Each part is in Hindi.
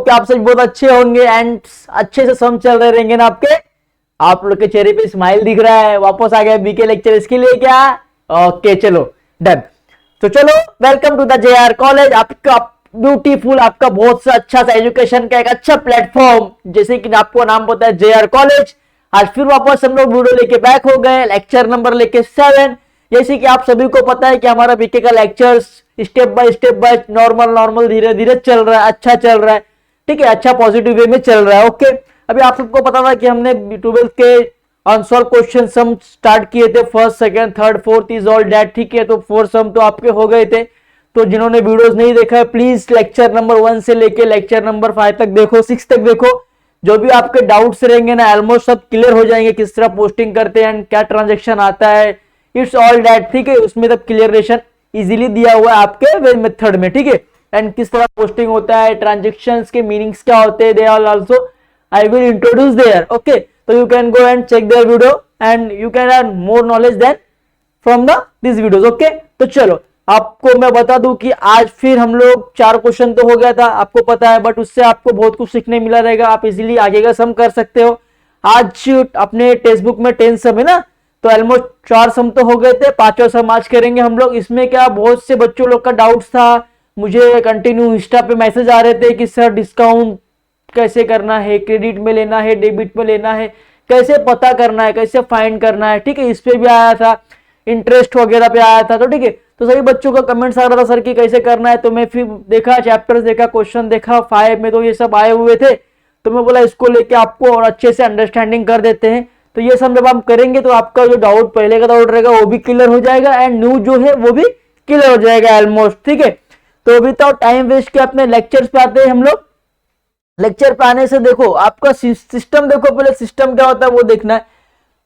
कि आप सभी बहुत अच्छे होंगे एंड अच्छे से सम चल रहे रहेंगे ना आपके। आप लोग के चेहरे पे स्माइल दिख रहा है। वापस आ गया बीके लेक्चर इसके लिए क्या? ओके चलो डन। तो चलो welcome to the JR college, आपका ब्यूटीफुल, आपका बहुत सा अच्छा सा एजुकेशन का एक अच्छा प्लेटफॉर्म, जैसे कि आपको नाम पता है जेआर कॉलेज। आज फिर वापस हम लोग वीडियो लेके बैक हो गए, लेक्चर नंबर लेके 7। जैसे कि आप सभी को पता है कि हमारा बीके का लेक्चर्स स्टेप बाय नॉर्मल धीरे धीरे चल रहा है, अच्छा चल रहा है, ठीक है, अच्छा पॉजिटिव वे में चल रहा है। ओके, अभी आप सबको पता था कि हमने 12th के अनसॉल्व क्वेश्चन सम स्टार्ट किए थे, first second third fourth is all that, ठीक है। तो 4 सम तो आपके हो गए थे। तो जिन्होंने वीडियोस नहीं देखा है प्लीज लेक्चर नंबर 1 से लेके लेक्चर नंबर 5 तक देखो, 6 तक देखो। जो भी आपके डाउट्स रहेंगे ना ऑलमोस्ट सब क्लियर हो जाएंगे, किस तरह पोस्टिंग करते हैं, क्या ट्रांजेक्शन आता है, इट्स ऑल डैट, ठीक है। उसमें तब क्लियरेशन इजीली दिया हुआ है आपके वे मेथड में, ठीक है। एंड किस तरह पोस्टिंग होता है, ट्रांजेक्शंस के मीनिंग्स क्या होते हैं, they are also I will introduce there. Okay, तो you can go and check their video and you can earn more knowledge then from the this videos. Okay, तो चलो आपको मैं बता दूं कि आज फिर हम लोग 4 क्वेश्चन तो हो गया था आपको पता है, बट उससे आपको बहुत कुछ सीखने मिला रहेगा, आप इजीली आगे का सम कर सकते हो। आज अपने टेक्स्ट बुक में 10 सम है ना, तो ऑलमोस्ट 4 सम तो हो गए थे, 5वां सम आज करेंगे हम लोग। इसमें क्या बहुत से बच्चों लोग का डाउट्स था, मुझे कंटिन्यू इंस्टा पे मैसेज आ रहे थे कि सर डिस्काउंट कैसे करना है, क्रेडिट में लेना है, डेबिट में लेना है, कैसे पता करना है, कैसे फाइंड करना है, ठीक है। इस पे भी आया था, इंटरेस्ट वगैरह पे आया था, तो ठीक है। तो सभी बच्चों का कमेंट्स आ रहा था सर कि कैसे करना है, तो मैं फिर देखा चैप्टर्स देखा, क्वेश्चन देखा 5 में, तो ये सब आए हुए थे। तो मैं बोला इसको लेके आपको और अच्छे से अंडरस्टैंडिंग कर देते हैं। तो ये सब जब हम करेंगे तो आपका जो डाउट पहले का डाउट रहेगा वो भी क्लियर हो जाएगा एंड न्यू जो है वो भी क्लियर हो जाएगा ऑलमोस्ट, ठीक है। तो अभी तो टाइम वेस्ट के अपने लेक्चर्स पे आते हैं हम लोग। लेक्चर पे आने से देखो आपका सिस्टम देखो, पहले सिस्टम क्या होता है वो देखना है।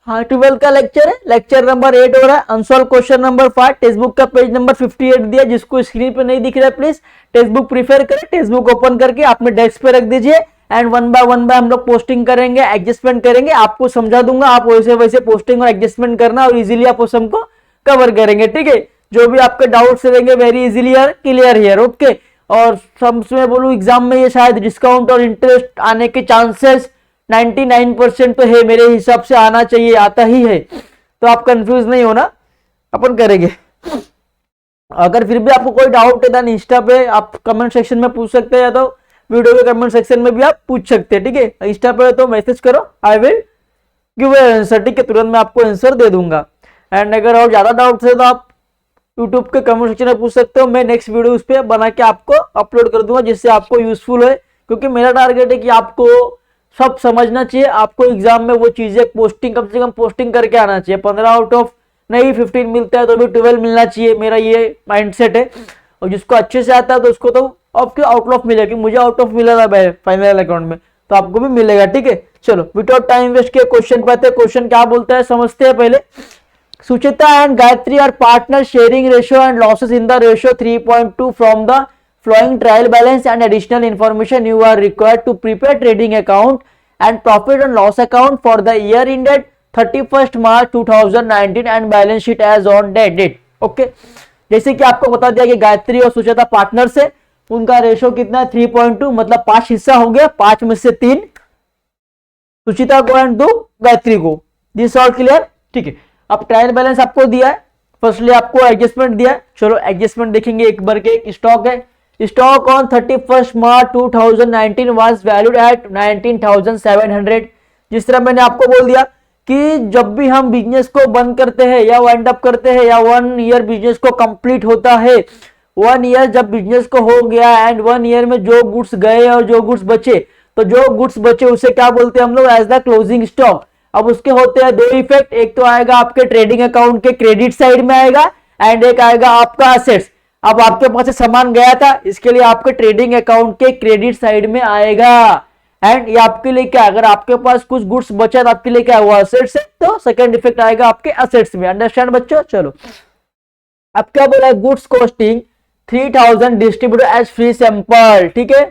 हाँ 12 का लेक्चर है, लेक्चर नंबर 8 हो रहा है, unsolved question number 5, textbook का पेज नंबर 58 दिया, जिसको स्क्रीन पे नहीं दिख रहा है प्लीज टेक्स्ट बुक प्रीफर करें, टेक्स्ट बुक ओपन करके अपने डेस्क पे रख दीजिए एंड वन बाय हम लोग पोस्टिंग करेंगे, एडजस्टमेंट करेंगे, आपको समझा दूंगा, आप वैसे वैसे पोस्टिंग और एडजस्टमेंट करना और इजीली आप उस को कवर करेंगे, ठीक है। जो भी आपके डाउट्स रहेंगे very easily clear here, okay. और सबसे बोलूं एग्जाम में ये शायद डिस्काउंट और इंटरेस्ट आने के चांसेस 99% तो है, मेरे हिसाब से आना चाहिए, आता ही है, तो आप कंफ्यूज नहीं होना, अपन करेंगे। अगर फिर भी आपको कोई डाउट है तो इंस्टा पे आप कमेंट सेक्शन में पूछ सकते हैं, या तो वीडियो के कमेंट सेक्शन में भी आप पूछ सकते हैं, ठीक है। इंस्टा पे तो मैसेज करो, आई विल गिव आंसर, ठीक है, तुरंत मैं आपको आंसर दे दूंगा। एंड अगर और ज्यादा डाउट्स है तो आप यूट्यूब के कमेंट सेक्शन में पूछ सकते हो, मैं नेक्स्ट वीडियो उस पर बना के आपको अपलोड कर दूंगा, जिससे आपको यूजफुल है, क्योंकि मेरा टारगेट है कि आपको सब समझना चाहिए, आपको एग्जाम में वो चीजें पोस्टिंग कम से कम पोस्टिंग करके आना चाहिए। 15 आउट ऑफ नहीं 15 मिलता है तो भी 12 मिलना चाहिए, मेरा ये माइंडसेट है। और जिसको अच्छे से आता है तो उसको तो आपके आउट ऑफ मिलेगा, मुझे आउट ऑफ मिला था फाइनल अकाउंट में, तो आपको भी मिलेगा, ठीक है। चलो विदाउट टाइम वेस्ट किए क्वेश्चन पे आते हैं। क्वेश्चन क्या बोलता है समझते हैं पहले। Suchita and Gayatri are partner sharing ratio and losses in the ratio 3.2 from the flowing trial balance and additional information you are required to prepare trading account and profit and loss account for the year ended 31st March 2019 and balance sheet as on that date। Okay, जैसे कि आपको बता दिया कि गायत्री और सुचिता पार्टनर से, उनका रेशो कितना है 3.2, मतलब 5 हिस्सा हो गया, 5 में से 3 सुचिता को एंड 2 गायत्री को। दिस ऑल क्लियर, ठीक है। अब ट्रायल बैलेंस आपको दिया है, फर्स्टली आपको एडजस्टमेंट दिया है, चलो एडजस्टमेंट देखेंगे एक बार के। एक स्टॉक है, stock on 31st March 2019 was valued at 19,700। जिस तरह मैंने आपको बोल दिया कि जब भी हम बिजनेस को बंद करते हैं या वाइंड अप करते हैं या 1 ईयर बिजनेस को कंप्लीट होता है, 1 ईयर जब बिजनेस को हो गया एंड 1 ईयर में जो गुड्स गए और जो गुड्स बचे, तो जो गुड्स बचे उसे क्या बोलते हैं हम लोग, एज द क्लोजिंग स्टॉक। अब उसके होते हैं 2 इफेक्ट, एक तो आएगा आपके ट्रेडिंग अकाउंट के क्रेडिट साइड में आएगा एंड एक आएगा आपका असेट्स। अब आपके पास से सामान गया था, इसके लिए आपके ट्रेडिंग अकाउंट के क्रेडिट साइड में आएगा एंड ये आपके लिए क्या, अगर आपके पास कुछ गुड्स बचा तो आपके लिए क्या हुआ, असेट्स है, तो सेकंड इफेक्ट आएगा आपके असेट्स में। अंडरस्टैंड बच्चों, चलो अब क्या बोला है, goods costing 3000 distributed as free sample, ठीक है।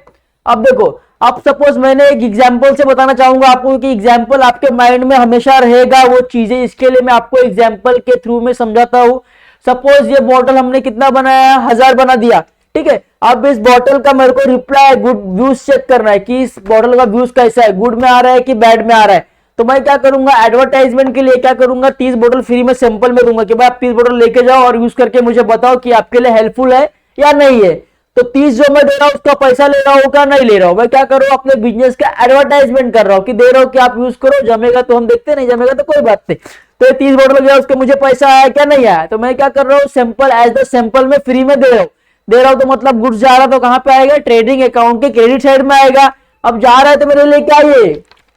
अब देखो, अब सपोज मैंने एक एग्जांपल से बताना चाहूंगा आपको कि एग्जांपल आपके माइंड में हमेशा रहेगा वो चीजें, इसके लिए मैं आपको एग्जांपल के थ्रू में समझाता हूं। सपोज ये बॉटल हमने कितना बनाया, 1000 बना दिया, ठीक है। अब इस बॉटल का मेरे को रिप्लाई गुड व्यूज चेक करना है कि इस बॉटल का व्यूज कैसा है, गुड में आ रहा है कि बैड में आ रहा है। तो मैं क्या करूंगा, एडवर्टाइजमेंट के लिए क्या करूंगा, 30 बोतल फ्री में सैंपल में दूंगा कि भाई आप 30 बोतल लेके जाओ और यूज करके मुझे बताओ कि आपके लिए हेल्पफुल है या नहीं है। तो 30 जो मैं दे रहा हूं उसका पैसा ले रहा हूं क्या नहीं ले रहा हूं, मैं क्या कर रहा हूं, अपने बिजनेस का एडवर्टाइजमेंट कर रहा हूं कि दे रहा हूं कि आप यूज करो, जमेगा तो हम देखते, नहीं जमेगा तो कोई बात नहीं। तो ये 30 बोतल गया उसके मुझे पैसा आया क्या नहीं आया, तो मैं क्या कर रहा हूँ, सैंपल एज द सैंपल में फ्री में दे रहा हूं तो मतलब गुड्स जा रहा तो कहां पे आएगा, ट्रेडिंग अकाउंट के क्रेडिट साइड में आएगा। अब जा रहा है तो मेरे लिए क्या, ये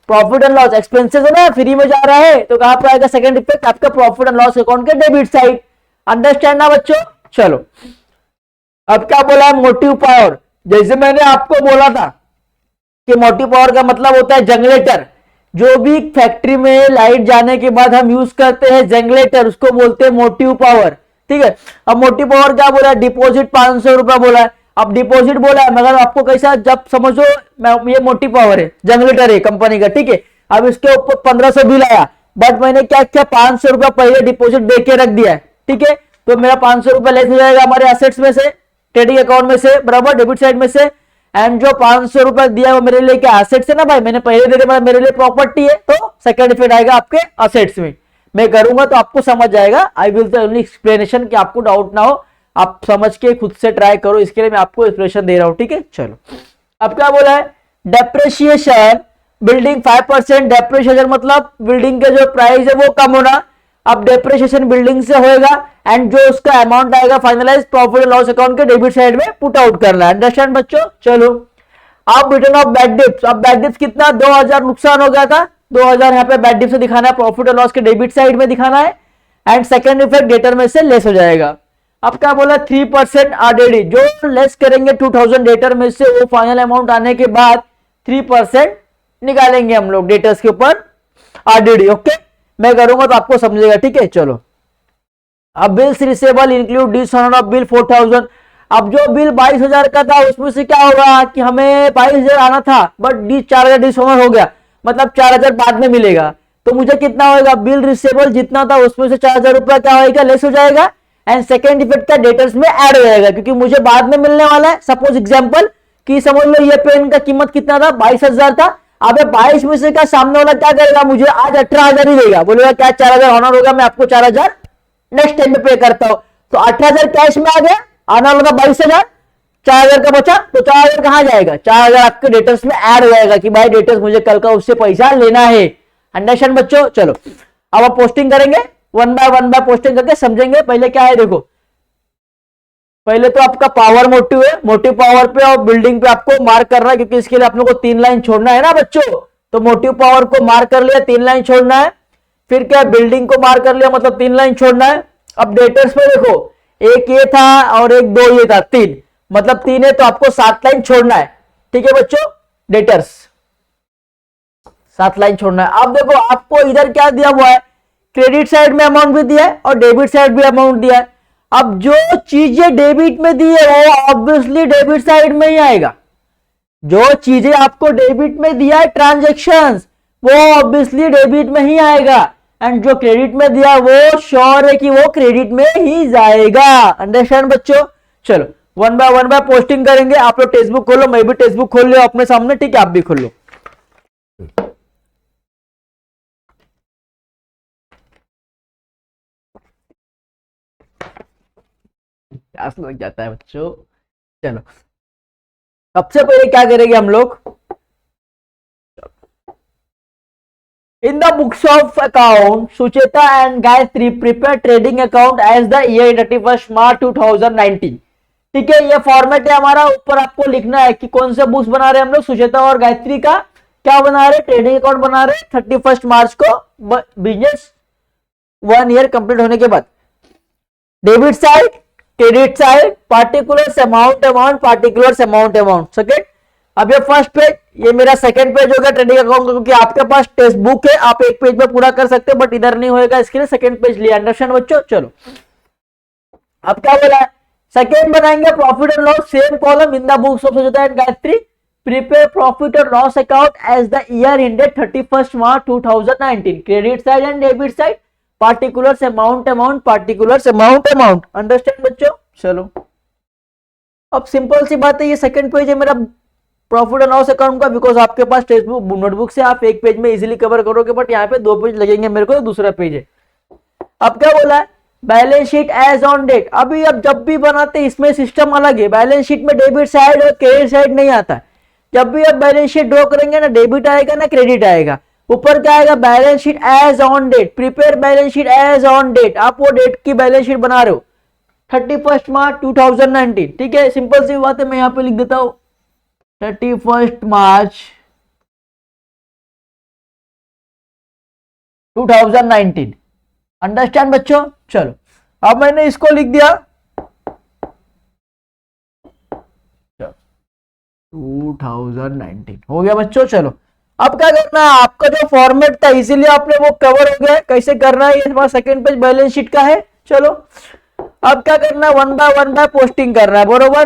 प्रॉफिट एंड लॉस एक्सपेंसेस है ना, फ्री में जा रहा है तो कहां पे आएगा, सेकंड इफेक्ट आपका प्रॉफिट एंड लॉस अकाउंट के डेबिट साइड। अंडरस्टैंड ना बच्चों। चलो अब क्या बोला है, मोटिव पावर। जैसे मैंने आपको बोला था कि मोटिव पावर का मतलब होता है जनरेटर, जो भी फैक्ट्री में लाइट जाने के बाद हम यूज करते हैं जनरेटर, उसको बोलते हैं मोटिव पावर। ठीक है। अब मोटिव पावर क्या बोला है, डिपॉजिट 500 रुपया बोला है। अब डिपॉजिट बोला है मगर आपको कैसा, जब समझो ये मोटिव पावर है, जनरेटर है कंपनी का, ठीक है। अब इसके ऊपर 1500 बिल आया, बट मैंने क्या किया, 500 रुपया पहले डिपॉजिट दे के रख दिया है, ठीक है। तो मेरा 500 रुपया लेस हो जाएगा हमारे एसेट्स में से, ट्रेडिंग अकाउंट में से, बराबर, डेबिट साइड में से। एंड जो 500 रुपया दिया वो मेरे लिए क्या, एसेट्स है ना भाई, मैंने पहले दे दिया, मेरे लिए प्रॉपर्टी है, तो सेकंड इफेक्ट आएगा आपके एसेट्स में। मैं करूंगा तो आपको समझ जाएगा, I will the only explanation, कि आपको डाउट ना हो, आप समझ के खुद से ट्राई करो, इसके लिए मैं आपको एक्सप्लेनेशन दे रहा हूं, ठीक है। चलो अब क्या बोला है, डेप्रिसिएशन बिल्डिंग 5%, डेप्रिसिएशन मतलब बिल्डिंग के जो प्राइस है वो कम होना। अब डेप्रिसिएशन बिल्डिंग से होएगा एंड जो उसका अमाउंट आएगा finalize profit and loss account के डेबिट साइड में पुट आउट करना है। अंडरस्टैंड बच्चों। चलो अब रिटर्न ऑफ बैड डिप्स। अब बैड डिप्स कितना, 2000 नुकसान हो गया था, 2000 यहाँ पे बैड डिप्स से दिखाना है, प्रॉफिट एंड लॉस के डेबिट साइड में दिखाना है। एंड सेकंड इफेक्ट डेटर में से लेस हो जाएगा। अब क्या बोला, 3% आरडीडी, जो लेस करेंगे 2000 डेटर में से, वो फाइनल अमाउंट आने के बाद 3% निकालेंगे हम लोग डेटर्स के ऊपर आरडीडी। ओके, मैं करूंगा तो आपको समझेगा, ठीक है। चलो अब bills receivable include dishonour of bill 4000। अब जो बिल 22,000 का था उसमें से क्या होगा कि हमें 22,000 आना था बट 4,000 डिसऑनर हो गया, मतलब 4,000 बाद में मिलेगा। तो मुझे कितना होगा, बिल रिसेबल जितना था उसमें से 4,000 रुपया क्या होगा, लेस हो जाएगा। एंड सेकेंड इफेक्ट का डेटर्स में ऐड हो जाएगा क्योंकि मुझे बाद में मिलने वाला है। सपोज एग्जांपल कि समझ लो ये पेन का कीमत कितना था, 22,000 था। अब 22 में से का सामने वाला क्या करेगा, मुझे आज 18,000 ही देगा, बोलेगा क्या 4,000 ऑनर होगा, मैं आपको 4,000 नेक्स्ट टाइम में पे करता हूं। तो 18,000 कैश में आ गया, आना वाला था 22,000, 4,000 का बचा, तो 4,000 कहां जाएगा, 4,000 आपके डेटर्स में ऐड हो जाएगा कि भाई डेटर्स मुझे कल का उससे पैसा लेना है। अंडरस्टैंड बच्चों। चलो अब आप पोस्टिंग करेंगे, वन बाय पोस्टिंग करके समझेंगे। पहले क्या है देखो, पहले तो आपका पावर मोटिव है, मोटिव पावर पे और बिल्डिंग पे आपको मार्क करना है क्योंकि इसके लिए आप लोग को 3 लाइन छोड़ना है ना बच्चों। तो मोटिव पावर को मार्क कर लिया, 3 लाइन छोड़ना है। फिर क्या, बिल्डिंग को मार्क कर लिया, मतलब 3 लाइन छोड़ना है। अब डेटर्स पे देखो, एक ये था और एक 2 ये था, 3, मतलब 3 है तो आपको 7 लाइन छोड़ना है, ठीक है बच्चों। डेटर्स 7 लाइन छोड़ना है। अब देखो आपको इधर क्या दिया हुआ है, क्रेडिट साइड में अमाउंट भी दिया है और डेबिट साइड भी अमाउंट दिया है। अब जो चीजें डेबिट में दी है वो ऑब्वियसली डेबिट साइड में ही आएगा। जो चीजें आपको डेबिट में दिया है ट्रांजैक्शंस, वो ऑब्वियसली डेबिट में ही आएगा। एंड जो क्रेडिट में दिया वो श्योर है कि वो क्रेडिट में ही जाएगा। अंडरस्टैंड बच्चों। चलो वन बाय पोस्टिंग करेंगे। आप लोग टेक्स्ट बुक खोलो, मैं भी टेक्स्ट बुक खोल लिया अपने सामने, ठीक है, आप भी खोल लो। प्यास लग जाता है बच्चों। चलो सबसे पहले क्या करेंगे हम लोग, in the books of account Sucheta and Gayatri prepare trading account as the year 31 March 2019। ठीक है, ये फॉर्मेट है हमारा। ऊपर आपको लिखना है कि कौन से बुक्स बना रहे हैं हम लोग, सुचेता और गायत्री का क्या बना रहे, ट्रेडिंग अकाउंट बना रहे 31 मार्च को, बिजनेस 1 ईयर कंप्लीट होने के बाद। Debit side, credit side, particular amount, particular amount. Second, अब ये फर्स्ट पेज, ये मेरा सेकंड पेज होगा ट्रेडिंग अकाउंट का, क्योंकि आपके पास टेक्स्ट बुक है, आप एक पेज में पूरा कर सकते हो बट इधर नहीं होएगा, इसके लिए सेकंड पेज लिया। अंडरस्टैंड बच्चों। चलो अब क्या बोला है, सेकंड बनाएंगे profit and loss, same column in the books of Sucheta and Gayatri prepare profit और loss account as the year ended 31 March 2019। Credit side and debit side, particular amount, particular amount. Understand बच्चों। चलो अब सिंपल सी बात है, ये सेकंड पेज है मेरा प्रॉफिट एंड लॉस अकाउंट का, बिकॉज आपके पास टेक्स्ट बुक नोटबुक से आप एक पेज में इजीली कवर करोगे, बट यहाँ पे 2 पेज लगेंगे मेरे को, दूसरा पेज है। अब क्या बोला है, balance sheet as on date. अभी अब जब भी बनाते हैं इसमें सिस्टम अलग है, बैलेंस शीट में डेबिट साइड और क्रेडिट साइड नहीं आता। जब भी आप बैलेंस शीट ड्रॉ करेंगे ना डेबिट आएगा ना क्रेडिट आएगा, ऊपर क्या आएगा, balance sheet as on date, prepare balance sheet as on date. आप वो डेट की बैलेंस शीट बना रहे हो 31 मार्च 2019, ठीक है, सिंपल सी बात है, मैं यहाँ पे लिख देता हूं 31 मार्च 2019। अंडरस्टैंड बच्चों? चलो अब मैंने इसको लिख दिया 2019 हो गया बच्चों। चलो अब क्या करना है, आपका जो फॉर्मेट था इसीलिए आपने वो कवर हो गया। कैसे करना है, ये हमारा सेकंड पेज बैलेंस शीट का है। चलो अब क्या करना है, वन बाय पोस्टिंग करना है, बरोबर।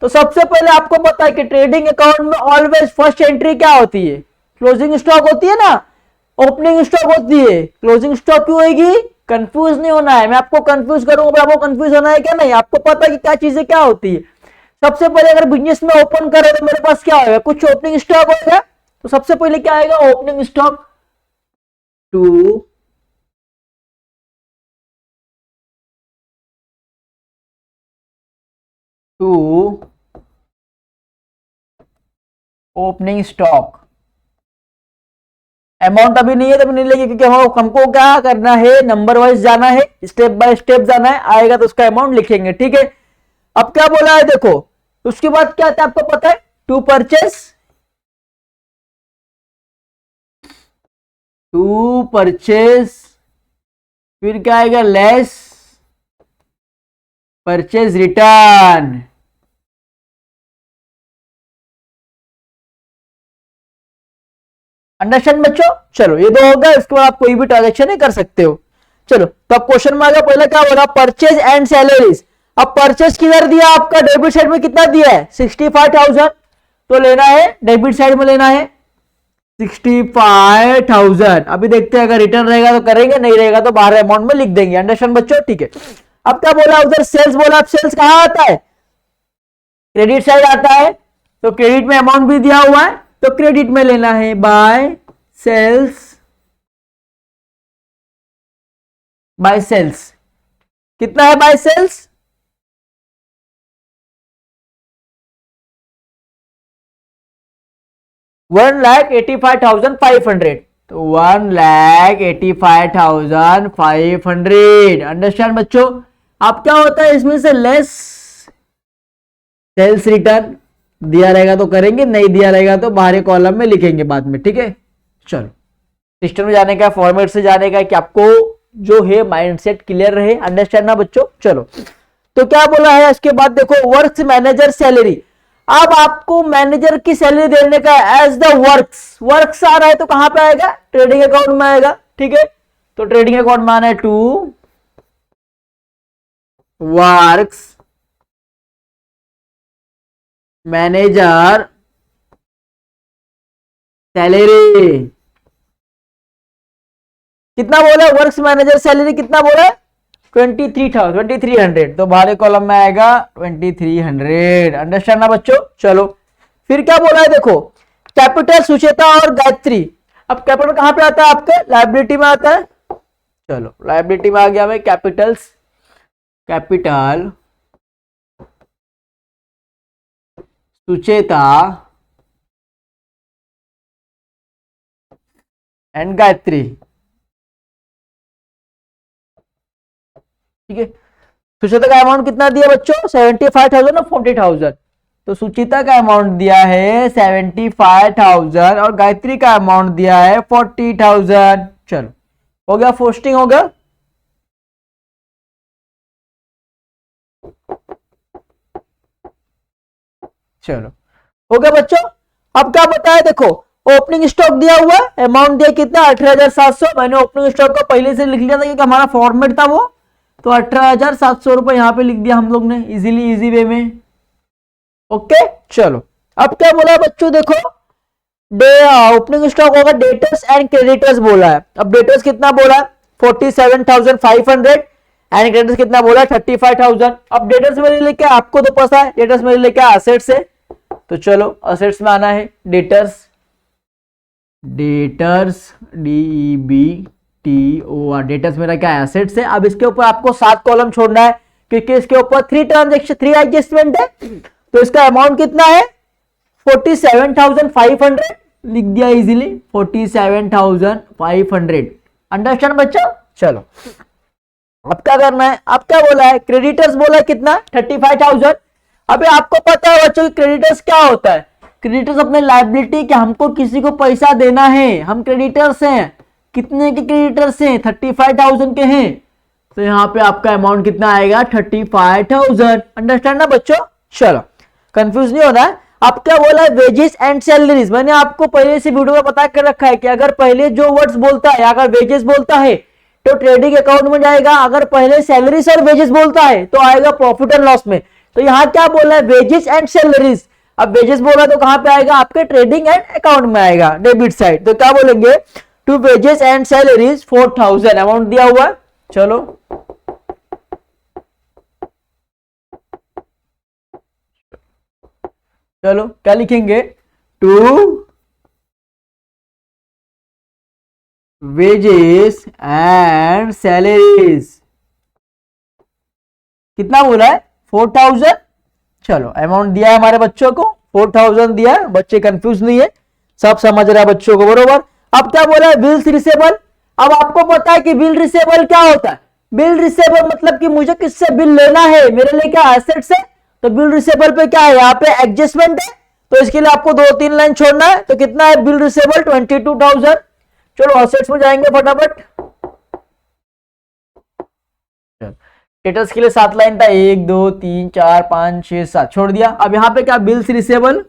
तो सबसे पहले आपको पता है कि ट्रेडिंग अकाउंट में ऑलवेज फर्स्ट एंट्री क्या होती है, क्लोजिंग स्टॉक होती है ना, ओपनिंग स्टॉक होती है। क्लोजिंग स्टॉक क्यों होगी, कंफ्यूज नहीं होना है, मैं आपको कंफ्यूज करूंगा, आपको कंफ्यूज होना है क्या, नहीं, आपको पता है कि क्या चीजें क्या होती है। सबसे पहले अगर बिजनेस में ओपन करो तो मेरे पास क्या होगा, कुछ ओपनिंग स्टॉक होगा। तो सबसे पहले क्या आएगा, opening stock to opening stock. Amount अभी नहीं है तो नहीं लेंगे, क्योंकि हमको क्या करना है, नंबर वाइज जाना है, स्टेप बाय स्टेप जाना है, आएगा तो उसका अमाउंट लिखेंगे, ठीक है। अब क्या बोला है देखो, उसके बाद क्या आता है आपको पता है, टू परचेस, फिर क्या आएगा, लेस परचेज रिटर्न। अंडरस्टैंड बच्चों? चलो ये दो हो गया, इसके बाद आप कोई भी ट्रांजेक्शन कर सकते हो। चलो तो अब क्वेश्चन में आ गया, पहले क्या बोला, परचेज एंड सैलरीज। अब परचेज किधर दिया, आपका डेबिट साइड में कितना दिया है, 65,000, तो लेना है डेबिट साइड में लेना है 65,000। अभी देखते हैं अगर रिटर्न रहेगा तो करेंगे, नहीं रहेगा तो बाहर अमाउंट में लिख देंगे। अंडरस्टैंड बच्चों? ठीक है। अब क्या बोला उधर, सेल्स बोला। अब सेल्स कहां आता है, क्रेडिट साइड आता है, तो क्रेडिट में अमाउंट भी दिया हुआ है तो क्रेडिट में लेना है, बाय सेल्स। कितना है बाय सेल्स, 1,85,500, तो 1,85,500। अंडरस्टैंड बच्चों? अब क्या होता है इसमें से लेस सेल्स रिटर्न, दिया रहेगा तो करेंगे, नहीं दिया रहेगा तो बाहरी कॉलम में लिखेंगे बाद में, ठीक है। चलो सिस्टम में जाने का, फॉर्मेट से जाने का, कि आपको जो है माइंडसेट क्लियर रहे। अंडरस्टैंड ना बच्चों? चलो तो क्या बोला है इसके बाद देखो, वर्क्स मैनेजर सैलरी। अब आपको मैनेजर की सैलरी देने का, एज द वर्क्स आ रहा है तो कहां पे आएगा, ट्रेडिंग अकाउंट में आएगा, ठीक है। तो ट्रेडिंग अकाउंट में आना है, टू वर्क्स मैनेजर सैलरी। कितना बोला, वर्क्स मैनेजर सैलरी कितना बोला, 23,000, तो बाहरी कॉलम में आएगा 2300। अंडरस्टैंड ना बच्चों? चलो फिर क्या बोला है देखो, कैपिटल सुचेता और गायत्री। अब कैपिटल कहां पे आता है आपके, लायबिलिटी में आता है। चलो लायबिलिटी में आ गया मैं, कैपिटल सुचेता एंड गायत्री, ठीक है। सुचेता का अमाउंट कितना दिया बच्चों, 75,000 और 40,000, तो सुचिता का अमाउंट दिया है 75,000 और गायत्री का अमाउंट दिया है 40,000। चलो हो गया, पोस्टिंग हो गया। चलो हो गया बच्चों। अब क्या बताया देखो, ओपनिंग स्टॉक दिया हुआ है, अमाउंट दिया कितना, 18,700। मैंने ओपनिंग स्टॉक को पहले से लिख लिया था क्योंकि हमारा फॉर्मेट था वो, तो 18,700 रुपए यहां पे लिख दिया हम लोग ने, इजी वे में। ओके चलो अब क्या बोला बच्चों देखो, ओपनिंग स्टॉक होगा, डेटर्स एंड क्रेडिटर्स बोला है। अब डेटर्स कितना बोला, 47,500, एंड क्रेडिटर्स कितना बोला 35,000। अब डेटर्स मेरे लिए क्या, आपको तो पता है डेटर्स मेरे लिए क्या असेट्स है, तो चलो असेट्स में आना है डेटर्स DEBTOR, डेटर्स मेरा क्या है असेट्स है। अब इसके ऊपर आपको 7 कॉलम छोड़ना है क्योंकि इसके ऊपर 3 एडजस्टमेंट है, तो इसका अमाउंट कितना है 47,500 लिख दिया इजीली 47,500। अंडरस्टैंड बच्चों। चलो अब क्या करना है, अब क्या बोला है क्रेडिटर्स बोला है कितना 35,000। अबे आपको पता है बच्चों क्रेडिटर्स क्या होता है, क्रेडिटर्स अपने लायबिलिटी के हमको किसी को पैसा देना है, हम क्रेडिटर्स हैं। कितने के क्रेडिटर्स हैं 35,000 के हैं, तो यहाँ पे आपका अमाउंट कितना आएगा 35,000। अंडरस्टैंड ना बच्चों। चलो कंफ्यूज नहीं होना है। अब क्या बोला है वेजेस एंड सैलरीज, मैंने आपको पहले से वीडियो में बता कर रखा है कि अगर पहले जो वर्ड्स बोलता है, अगर वेजेस बोलता है तो ट्रेडिंग अकाउंट में जाएगा, अगर पहले सैलरीज और वेजेस बोलता है तो आएगा प्रॉफिट एंड लॉस में। तो यहाँ क्या बोला है वेजेस एंड सैलरीज। अब वेजेस बोला तो कहां पे आएगा आपके ट्रेडिंग एंड अकाउंट में आएगा डेबिट साइड, तो क्या बोलेंगे to wages and salaries 4,000 amount दिया हुआ है। चलो चलो क्या लिखेंगे टू वेजेस एंड सैलरीज कितना बोला है 4,000। चलो अमाउंट दिया है हमारे बच्चों को 4,000 दिया है, बच्चे कंफ्यूज नहीं है, सब समझ रहा है बच्चों को बरोबर। अब क्या बोला है बिल्स रिसेबल। अब आपको पता है कि बिल रिसेबल क्या होता है, बिल रिसेबल मतलब कि मुझे किससे बिल लेना है, मेरे लिए क्या एसेट्स है, तो बिल रिसेबल पे क्या है यहाँ पे एडजस्टमेंट है, तो इसके लिए आपको 2-3 लाइन छोड़ना है। तो कितना है बिल रिसेबल 22,000। चलो असेट्स में जाएंगे फटाफट। डेटर्स के लिए 7 लाइन था, 1 2 3 4 5 6 7 छोड़ दिया। अब यहां पे क्या bills receivable,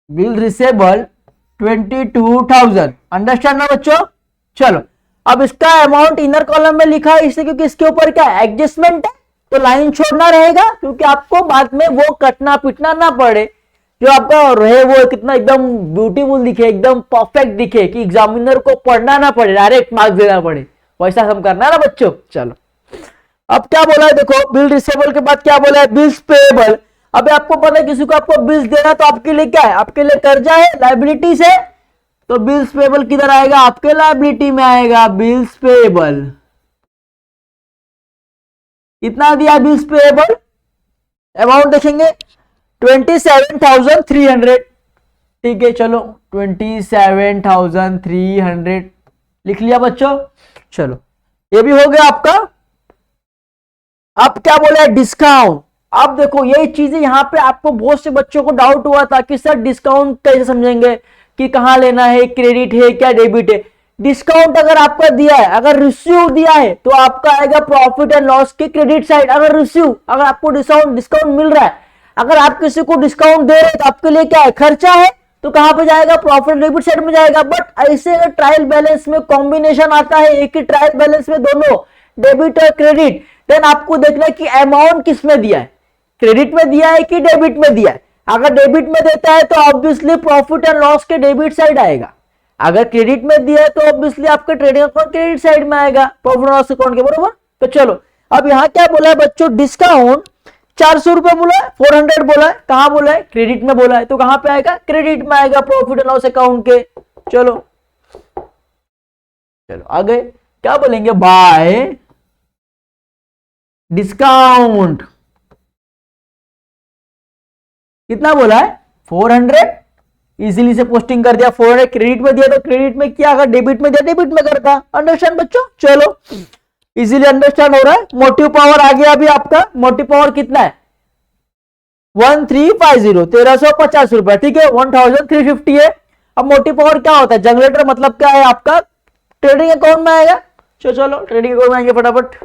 bill receivable 22,000। Understand ना बच्चों। चलो अब इसका अमाउंट इनर कॉलम में लिखा है इसलिए क्योंकि इसके ऊपर क्या एडजस्टमेंट है, तो लाइन छोड़ना रहेगा क्योंकि आपको बाद में वो कटना पिटना ना पड़े, जो आपका रहे वो कितना एकदम ब्यूटीफुल दिखे, एकदम परफेक्ट दिखे कि एग्जामिनर को पढ़ना ना पड़े, डायरेक्ट मार्क्स देना पड़े, वैसा हम करना है ना बच्चों। चलो अब क्या बोला है देखो बिल रिसेबल के बाद क्या बोला है बिल्स पेएबल। अब आपको पता है किसी को आपको बिल्स देना तो आपके लिए क्या है, आपके लिए कर्जा है, लायबिलिटीज है, तो बिल्स पेएबल किधर आएगा आपके लायबिलिटी में आएगा बिल्स पेएबल। कितना दिया बिल्स पेएबल, अमाउंट देखेंगे 27,300। ठीक है चलो 27,300 लिख लिया बच्चों। चलो ये भी हो गया आपका। अब क्या बोला है डिस्काउंट। अब देखो यही चीजें यहाँ पे आपको बहुत से बच्चों को डाउट हुआ था कि सर डिस्काउंट कैसे समझेंगे, कि कहां लेना है, क्रेडिट है क्या डेबिट है। डिस्काउंट अगर आपका दिया है, अगर रिसीव दिया है तो आपका आएगा प्रॉफिट एंड लॉस के क्रेडिट साइड। अगर रिसीव, अगर आपको डिस्काउंट मिल रहा है, अगर आप किसी को डिस्काउंट दे रहे हैं तो आपके लिए क्या है खर्चा है, तो कहां पे जाएगा प्रॉफिट डेबिट साइड में जाएगा। बट ऐसे अगर ट्रायल बैलेंस में कॉम्बिनेशन आता है, एक ही ट्रायल बैलेंस में दोनों डेबिट और क्रेडिट, देन आपको देखना है कि अमाउंट किस में दिया है, क्रेडिट में दिया है कि डेबिट में दिया है। अगर डेबिट में देता है तो ऑब्वियसली प्रॉफिट एंड लॉस के डेबिट साइड आएगा, अगर क्रेडिट में दिया है तो ऑब्वियसली आपका ट्रेडिंग अकाउंट क्रेडिट साइड में आएगा, प्रॉफिट एंड लॉस अकाउंट के बरोबर। तो चलो अब यहां क्या बोला है बच्चों डिस्काउंट 400 रुपए बोला है, 400 बोला है, कहां बोला है क्रेडिट में बोला है, तो कहां पे आएगा क्रेडिट में आएगा प्रॉफिट एंड लॉस अकाउंट के। चलो चलो आगे क्या बोलेंगे बाय डिस्काउंट। कितना बोला है 400, इजीली से पोस्टिंग कर दिया 400, क्रेडिट में दिया तो क्रेडिट में किया, अगर डेबिट में दिया डेबिट में करता। अंडरस्टैंड बच्चों। चलो इजीली अंडरस्टैंड हो रहा है। मोटिव पावर आ गया अभी आपका, मोटिव पावर कितना है 1350, 1350 रुपए, ठीक है 1350 है। अब मोटिव पावर क्या होता है, जनरेटर मतलब क्या है आपका ट्रेडिंग अकाउंट में आएगा। चलो ट्रेडिंग अकाउंट में आएंगे फटाफट।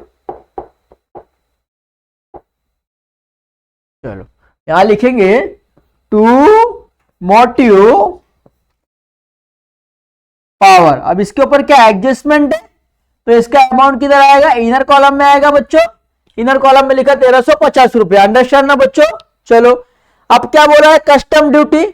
चलो यहां लिखेंगे टू मोटिव पावर। अब इसके ऊपर क्या एडजस्टमेंट है, तो इसका अमाउंट किधर आएगा इनर कॉलम में आएगा बच्चों। इनर कॉलम में लिखा 1350 रुपया। अंडरस्टैंड ना बच्चों। चलो अब क्या बोल रहा है कस्टम ड्यूटी।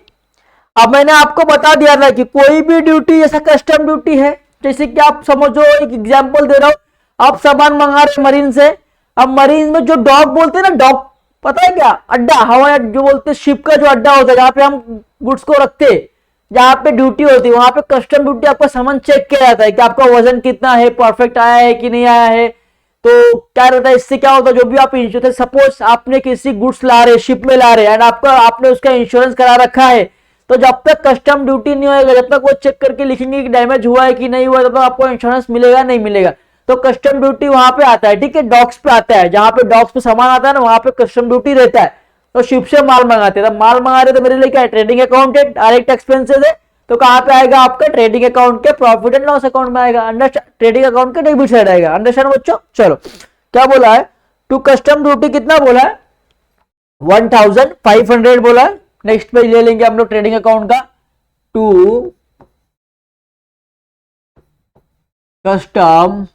अब मैंने आपको बता दिया था कि कोई भी ड्यूटी जैसा कस्टम ड्यूटी है, जैसे कि आप समझो, एक एग्जांपल दे रहा हूं, आप सामान मंगा रहे मरीन से। अब मरीन में जो डॉक बोलते हैं ना, डॉक पता है क्या, अड्डा, हवाई जो बोलते हैं, शिप का जो अड्डा होता है जहां पे हम गुड्स को रखते हैं, जहां पे ड्यूटी होती है, वहां पे कस्टम ड्यूटी आपका सामान चेक किया जाता है कि आपका वजन कितना है, परफेक्ट आया है कि नहीं आया है। तो क्या रहता है, इससे क्या होता है, जो भी आप इंश्योरेंस, सपोज आपने किसी गुड्स ला रहे, शिप में ला रहे एंड आपका आपने उसका इंश्योरेंस करा रखा है, तो जब तक कस्टम ड्यूटी नहीं होएगा, जब तक वो चेक करके लिखेंगे कि डैमेज हुआ है कि नहीं हुआ, तब तक आपको इंश्योरेंस मिलेगा नहीं मिलेगा। तो कस्टम ड्यूटी वहां पे आता है, ठीक है, डॉक्स पे आता है, जहां पे डॉक्स पे सामान आता है ना, वहां पे कस्टम ड्यूटी रहता है। तो शिप से माल मंगाते हैं, माल मंगा रहे तो मेरे लिए क्या है, ट्रेडिंग अकाउंट है, डायरेक्ट एक्सपेंसेस है। तो कहां पे आएगा, आपका ट्रेडिंग अकाउंट के प्रॉफिट एंड लॉस अकाउंट में आएगा, अंडरस्टैंड, ट्रेडिंग अकाउंट के डेबिट साइड आएगा, अंडरस्टैंड बच्चों। चलो क्या बोला है, टू कस्टम ड्यूटी कितना बोला है, 1500 बोला है। नेक्स्ट पेज ले लेंगे हम लोग ट्रेडिंग अकाउंट का, टू कस्टम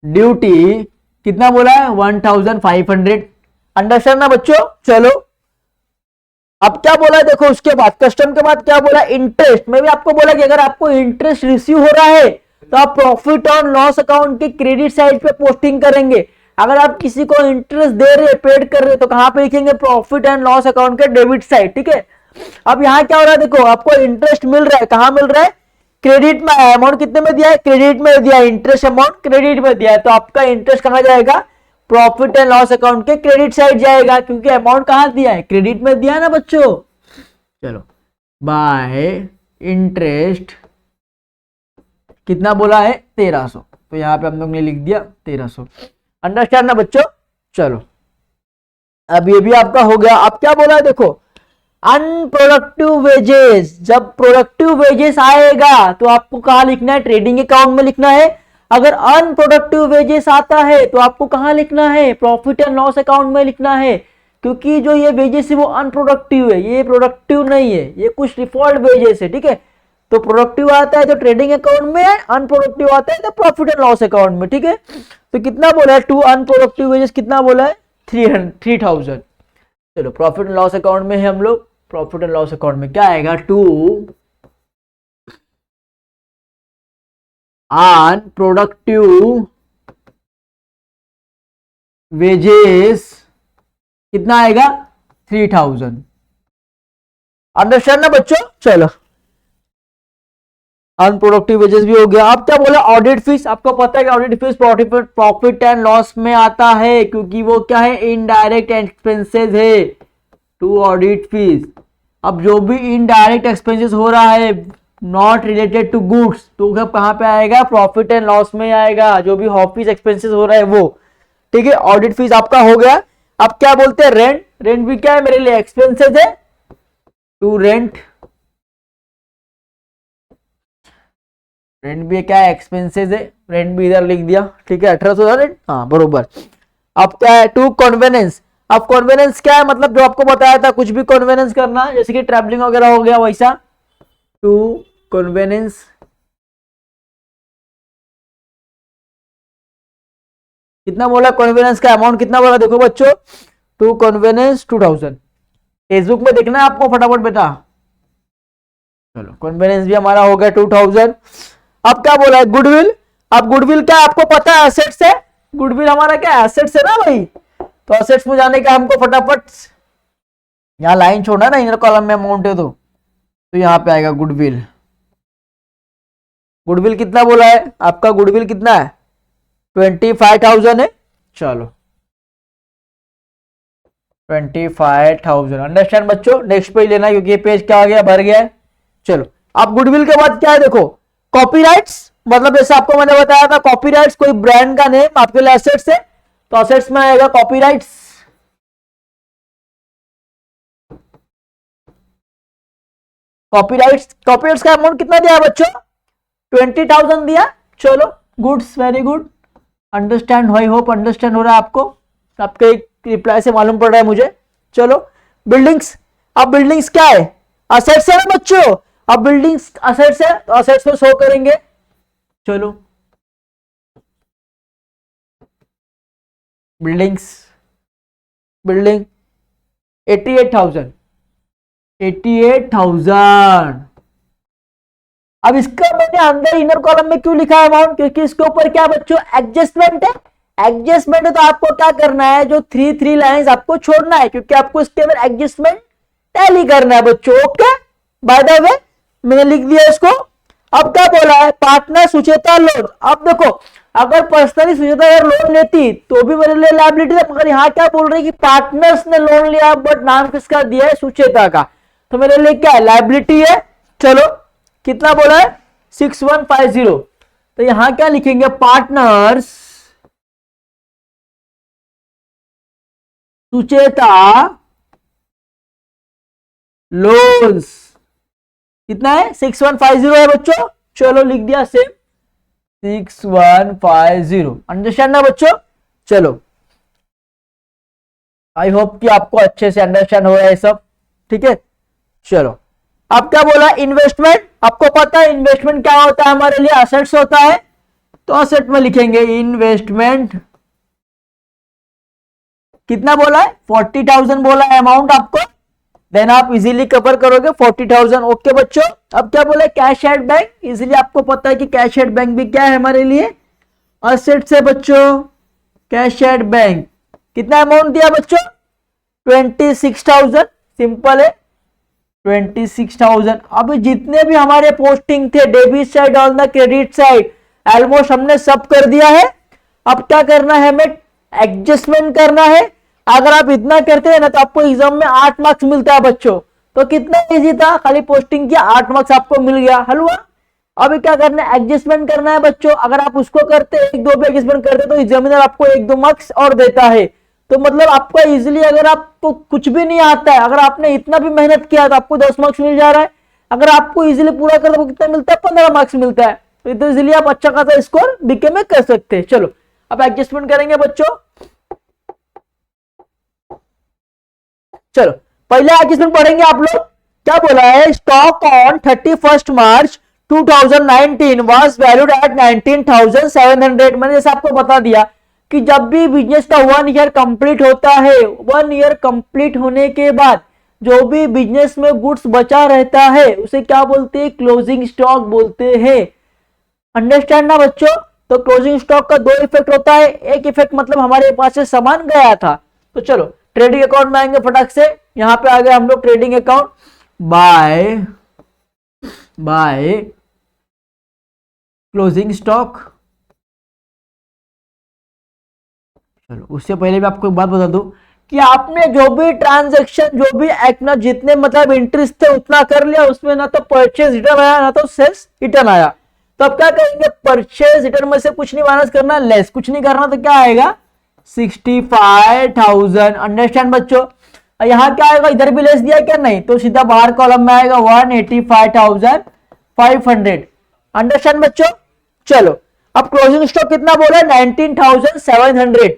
ड्यूटी कितना बोला है, 1500, अंडरस्टैंड ना बच्चों। चलो अब क्या बोला है, देखो उसके बाद कस्टम के बाद क्या बोला, इंटरेस्ट। मैं भी आपको बोला कि अगर आपको इंटरेस्ट रिसीव हो रहा है तो आप प्रॉफिट और लॉस अकाउंट के क्रेडिट साइड पे पोस्टिंग करेंगे। अगर आप किसी को इंटरेस्ट दे रहे, पेड कर रहे, तो कहां पे लिखेंगे, प्रॉफिट एंड लॉस अकाउंट के डेबिट साइड, ठीक है। अब यहां क्या हो रहा है, देखो आपको इंटरेस्ट मिल रहा है, कहां मिल रहा है, क्रेडिट में। अमाउंट कितने में दिया है, क्रेडिट में दिया है, इंटरेस्ट अमाउंट क्रेडिट में दिया है, तो आपका इंटरेस्ट कहां जाएगा, प्रॉफिट एंड लॉस अकाउंट के क्रेडिट साइड जाएगा, क्योंकि अमाउंट कहां दिया है, क्रेडिट में दिया है ना बच्चों। चलो बाय इंटरेस्ट कितना बोला है, 1300, तो यहां पे हम लोग ने लिख दिया 1300, अंडरस्टैंड ना बच्चों। चलो अब ये भी आपका हो गया। अब क्या बोला है, देखो अनप्रोडक्टिव वेजेस, जब प्रोडक्टिव वेजेस आएगा तो आपको कहां लिखना है, ट्रेडिंग अकाउंट में लिखना है। अगर अनप्रोडक्टिव वेजेस आता है तो आपको कहां लिखना है, प्रॉफिट एंड लॉस अकाउंट में लिखना है, क्योंकि जो ये वेजेस है वो अनप्रोडक्टिव है, ये प्रोडक्टिव नहीं है, ये कुछ डिफॉल्ट वेजेस है, ठीक है। तो प्रोडक्टिव आता है तो ट्रेडिंग अकाउंट में, अनप्रोडक्टिव आता है तो प्रॉफिट एंड लॉस अकाउंट में, ठीक है। तो कितना बोला है, टू अनप्रोडक्टिव वेजेस कितना बोला है, 3000। चलो प्रॉफिट एंड लॉस अकाउंट में है हम लोग, प्रॉफिट एंड लॉस अकाउंट में क्या आएगा, टू अनप्रोडक्टिव वेजेस कितना आएगा, 3000, अंडरस्टैंड ना बच्चों। चलो अनप्रोडक्टिव वेजेस भी हो गया। अब क्या बोला, ऑडिट फीस, आपको पता है कि audit fees profit and loss में आता है, क्योंकि वो क्या है, इनडायरेक्ट एक्सपेंसेस है, टू ऑडिट फीस। अब जो भी इनडायरेक्ट एक्सपेंसेस हो रहा है नॉट रिलेटेड टू गुड्स, तो कहां पे आएगा, प्रॉफिट एंड लॉस में आएगा, जो भी ऑफिस एक्सपेंसेस हो रहा है वो, ठीक है। ऑडिट फीस आपका हो गया। अब क्या बोलते हैं, रेंट, रेंट भी क्या है मेरे लिए, एक्सपेंसेस है, टू रेंट, रेंट भी क्या है, एक्सपेंसेस है, रेंट भी इधर लिख दिया, ठीक है, 1800 रेंट, हाँ बरोबर। अब क्या है, टू कन्वेनेंस। अब कन्वेनेंस क्या है, मतलब जो आपको बताया था, कुछ भी कन्वेनेंस करना, जैसे कि ट्रैवलिंग वगैरह हो गया वैसा, टू कन्वेनेंस कितना बोला, कन्वेनेंस का अमाउंट कितना बोला, देखो बच्चों, टू कन्वेनेंस 2000, फेसबुक में देखना है आपको फटाफट बेटा। चलो कन्वेनेंस भी हमारा हो गया 2000। अब क्या बोला है, गुडविल। अब गुडविल क्या आपको पता है, एसेट्स है, गुडविल हमारा क्या एसेट्स है ना भाई। तो एसेट्स में जाने का हमको फटाफट यहाँ लाइन छोड़ना ना, इनर कॉलम में अमाउंट है तो यहाँ पे आएगा गुडविल। गुडविल कितना बोला है, आपका गुडविल कितना है, 25,000 है। चलो 25,000, अंडरस्टैंड बच्चों। नेक्स्ट पेज लेना, क्योंकि ये पेज क्या आ गया, भर गया है। चलो अब गुडविल के बाद क्या है, देखो कॉपीराइट्स, मतलब जैसे आपको मैंने बताया था, कॉपीराइट्स कोई ब्रांड का नेम आपके लिए एसेट्स है, तो एसेट्स में आएगा कॉपीराइट्स। कॉपीराइट्स का अमाउंट कितना दिया बच्चों, 20,000 दिया। चलो goods, very good, understand, I hope understand हो रहा है आपको, आपके रिप्लाई से मालूम पड़ रहा है मुझे। चलो बिल्डिंग्स। अब बिल्डिंग्स क्या है, असेट्स है ना बच्चों। अब बिल्डिंग्स असेट्स है तो असेट्स में शो करेंगे। चलो बिल्डिंग्स, बिल्डिंग 88,000, 88,000। अब इसका मैंने अंदर इनर कॉलम में क्यों लिखा है अमाउंट, क्योंकि इसके ऊपर क्या बच्चों एडजस्टमेंट है। एडजस्टमेंट है तो आपको क्या करना है, जो 3 लाइंस आपको छोड़ना है, क्योंकि आपको इसके अंदर एडजस्टमेंट टैली करना है बच्चों। ओके, बाय द वे मैंने लिख दिया इसको। अब क्या बोला है, पार्टनर सुचेता लोन। अब देखो, अगर पर्सनली सुचेता अगर लोन लेती तो भी मेरे लिए लायबिलिटी है, मगर यहाँ क्या बोल रही है कि पार्टनर्स ने लोन लिया, बट नाम किसका दिया है, सुचेता का, तो मेरे लिए क्या है, लायबिलिटी है। चलो, कितना बोला है, 6150। तो यहां क्या लिखेंगे, पार्टनर्स सुचेता लोन्स। कितना है, 6150 है बच्चों। चलो लिख दिया सेम 6150। अंडरस्टैंड ना बच्चों। चलो, आई होप कि आपको अच्छे से अंडरस्टैंड हो रहा है सब, ठीक है। चलो, अब क्या बोला, इन्वेस्टमेंट। आपको पता है इन्वेस्टमेंट क्या होता है, हमारे लिए असेट्स होता है, तो असेट में लिखेंगे इन्वेस्टमेंट। कितना बोला है, 40,000 बोला है अमाउंट आपको, देन आप इजीली कवर करोगे 40,000। ओके बच्चों। अब क्या बोला, कैश एट बैंक। इजीली आपको पता है कि कैश एट बैंक भी क्या है हमारे लिए, असेट्स है बच्चों। कैश एट बैंक कितना अमाउंट दिया बच्चों, 26,000। सिंपल है, 26,000। अब जितने भी हमारे पोस्टिंग थे, debit side on the credit side, almost हमने सब कर दिया है। अब क्या करना है, हमें एडजस्टमेंट करना है। अगर आप इतना करते हैं ना तो आपको एग्जाम में 8 मार्क्स मिलता है बच्चों। तो कितना इजी था, खाली पोस्टिंग किया, 8 मार्क्स आपको मिल गया, हलवा। अभी क्या करना है, एडजस्टमेंट करना है बच्चों। अगर आप उसको करते, 1-2 पे एडजस्टमेंट करते, तो एग्जामिनर आपको 1-2 मार्क्स और देता है। तो मतलब आपको इजीली, अगर आपको कुछ भी नहीं आता है, अगर आपने इतना भी मेहनत किया तो आपको 10 मार्क्स मिल जा रहा है। अगर आपको इजीली पूरा कर तो कितना मिलता है, 15 मार्क्स मिलता है। तो इजीली आप अच्छा खासा स्कोर बीके में कर सकते हैं। चलो, अब एडजस्टमेंट करेंगे बच्चों। चलो, पहले एडजस्टमेंट पढ़ेंगे आप लोग। क्या बोला है, stock on 31 March 2019 was valued at 19,700। मैंने जैसे आपको बता दिया कि जब भी बिजनेस का 1 ईयर कंप्लीट होता है, 1 ईयर कंप्लीट होने के बाद जो भी बिजनेस में गुड्स बचा रहता है उसे क्या बोलते हैं, क्लोजिंग स्टॉक बोलते हैं। अंडरस्टैंड ना बच्चों। तो क्लोजिंग स्टॉक का 2 इफेक्ट होता है। एक इफेक्ट मतलब हमारे पास से सामान गया था। तो चलो ट्रेडिंग अकाउंट में आएंगे फटाक से। यहां पे आ गए हम लोग trading account, by closing stock. चलो, उससे पहले भी आपको एक बात बता दूं कि आपने जो भी ट्रांजैक्शन, जो भी अपना जितने मतलब इंटरेस्ट थे उतना कर लिया, उसमें ना तो परचेज रिटर्न आया ना तो सेल्स रिटर्न आया। तो अब क्या करेंगे, परचेज रिटर्न में से कुछ नहीं माइनस करना, लेस कुछ नहीं करना, तो क्या आएगा 65,000। अंडरस्टैंड बच्चों। यहां क्या आएगा, इधर भी लेस दिया क्या, नहीं, तो सीधा बाहर कॉलम में आएगा 185,500। अंडरस्टैंड बच्चों। चलो, अब क्लोजिंग स्टॉक कितना बोला, 19,700।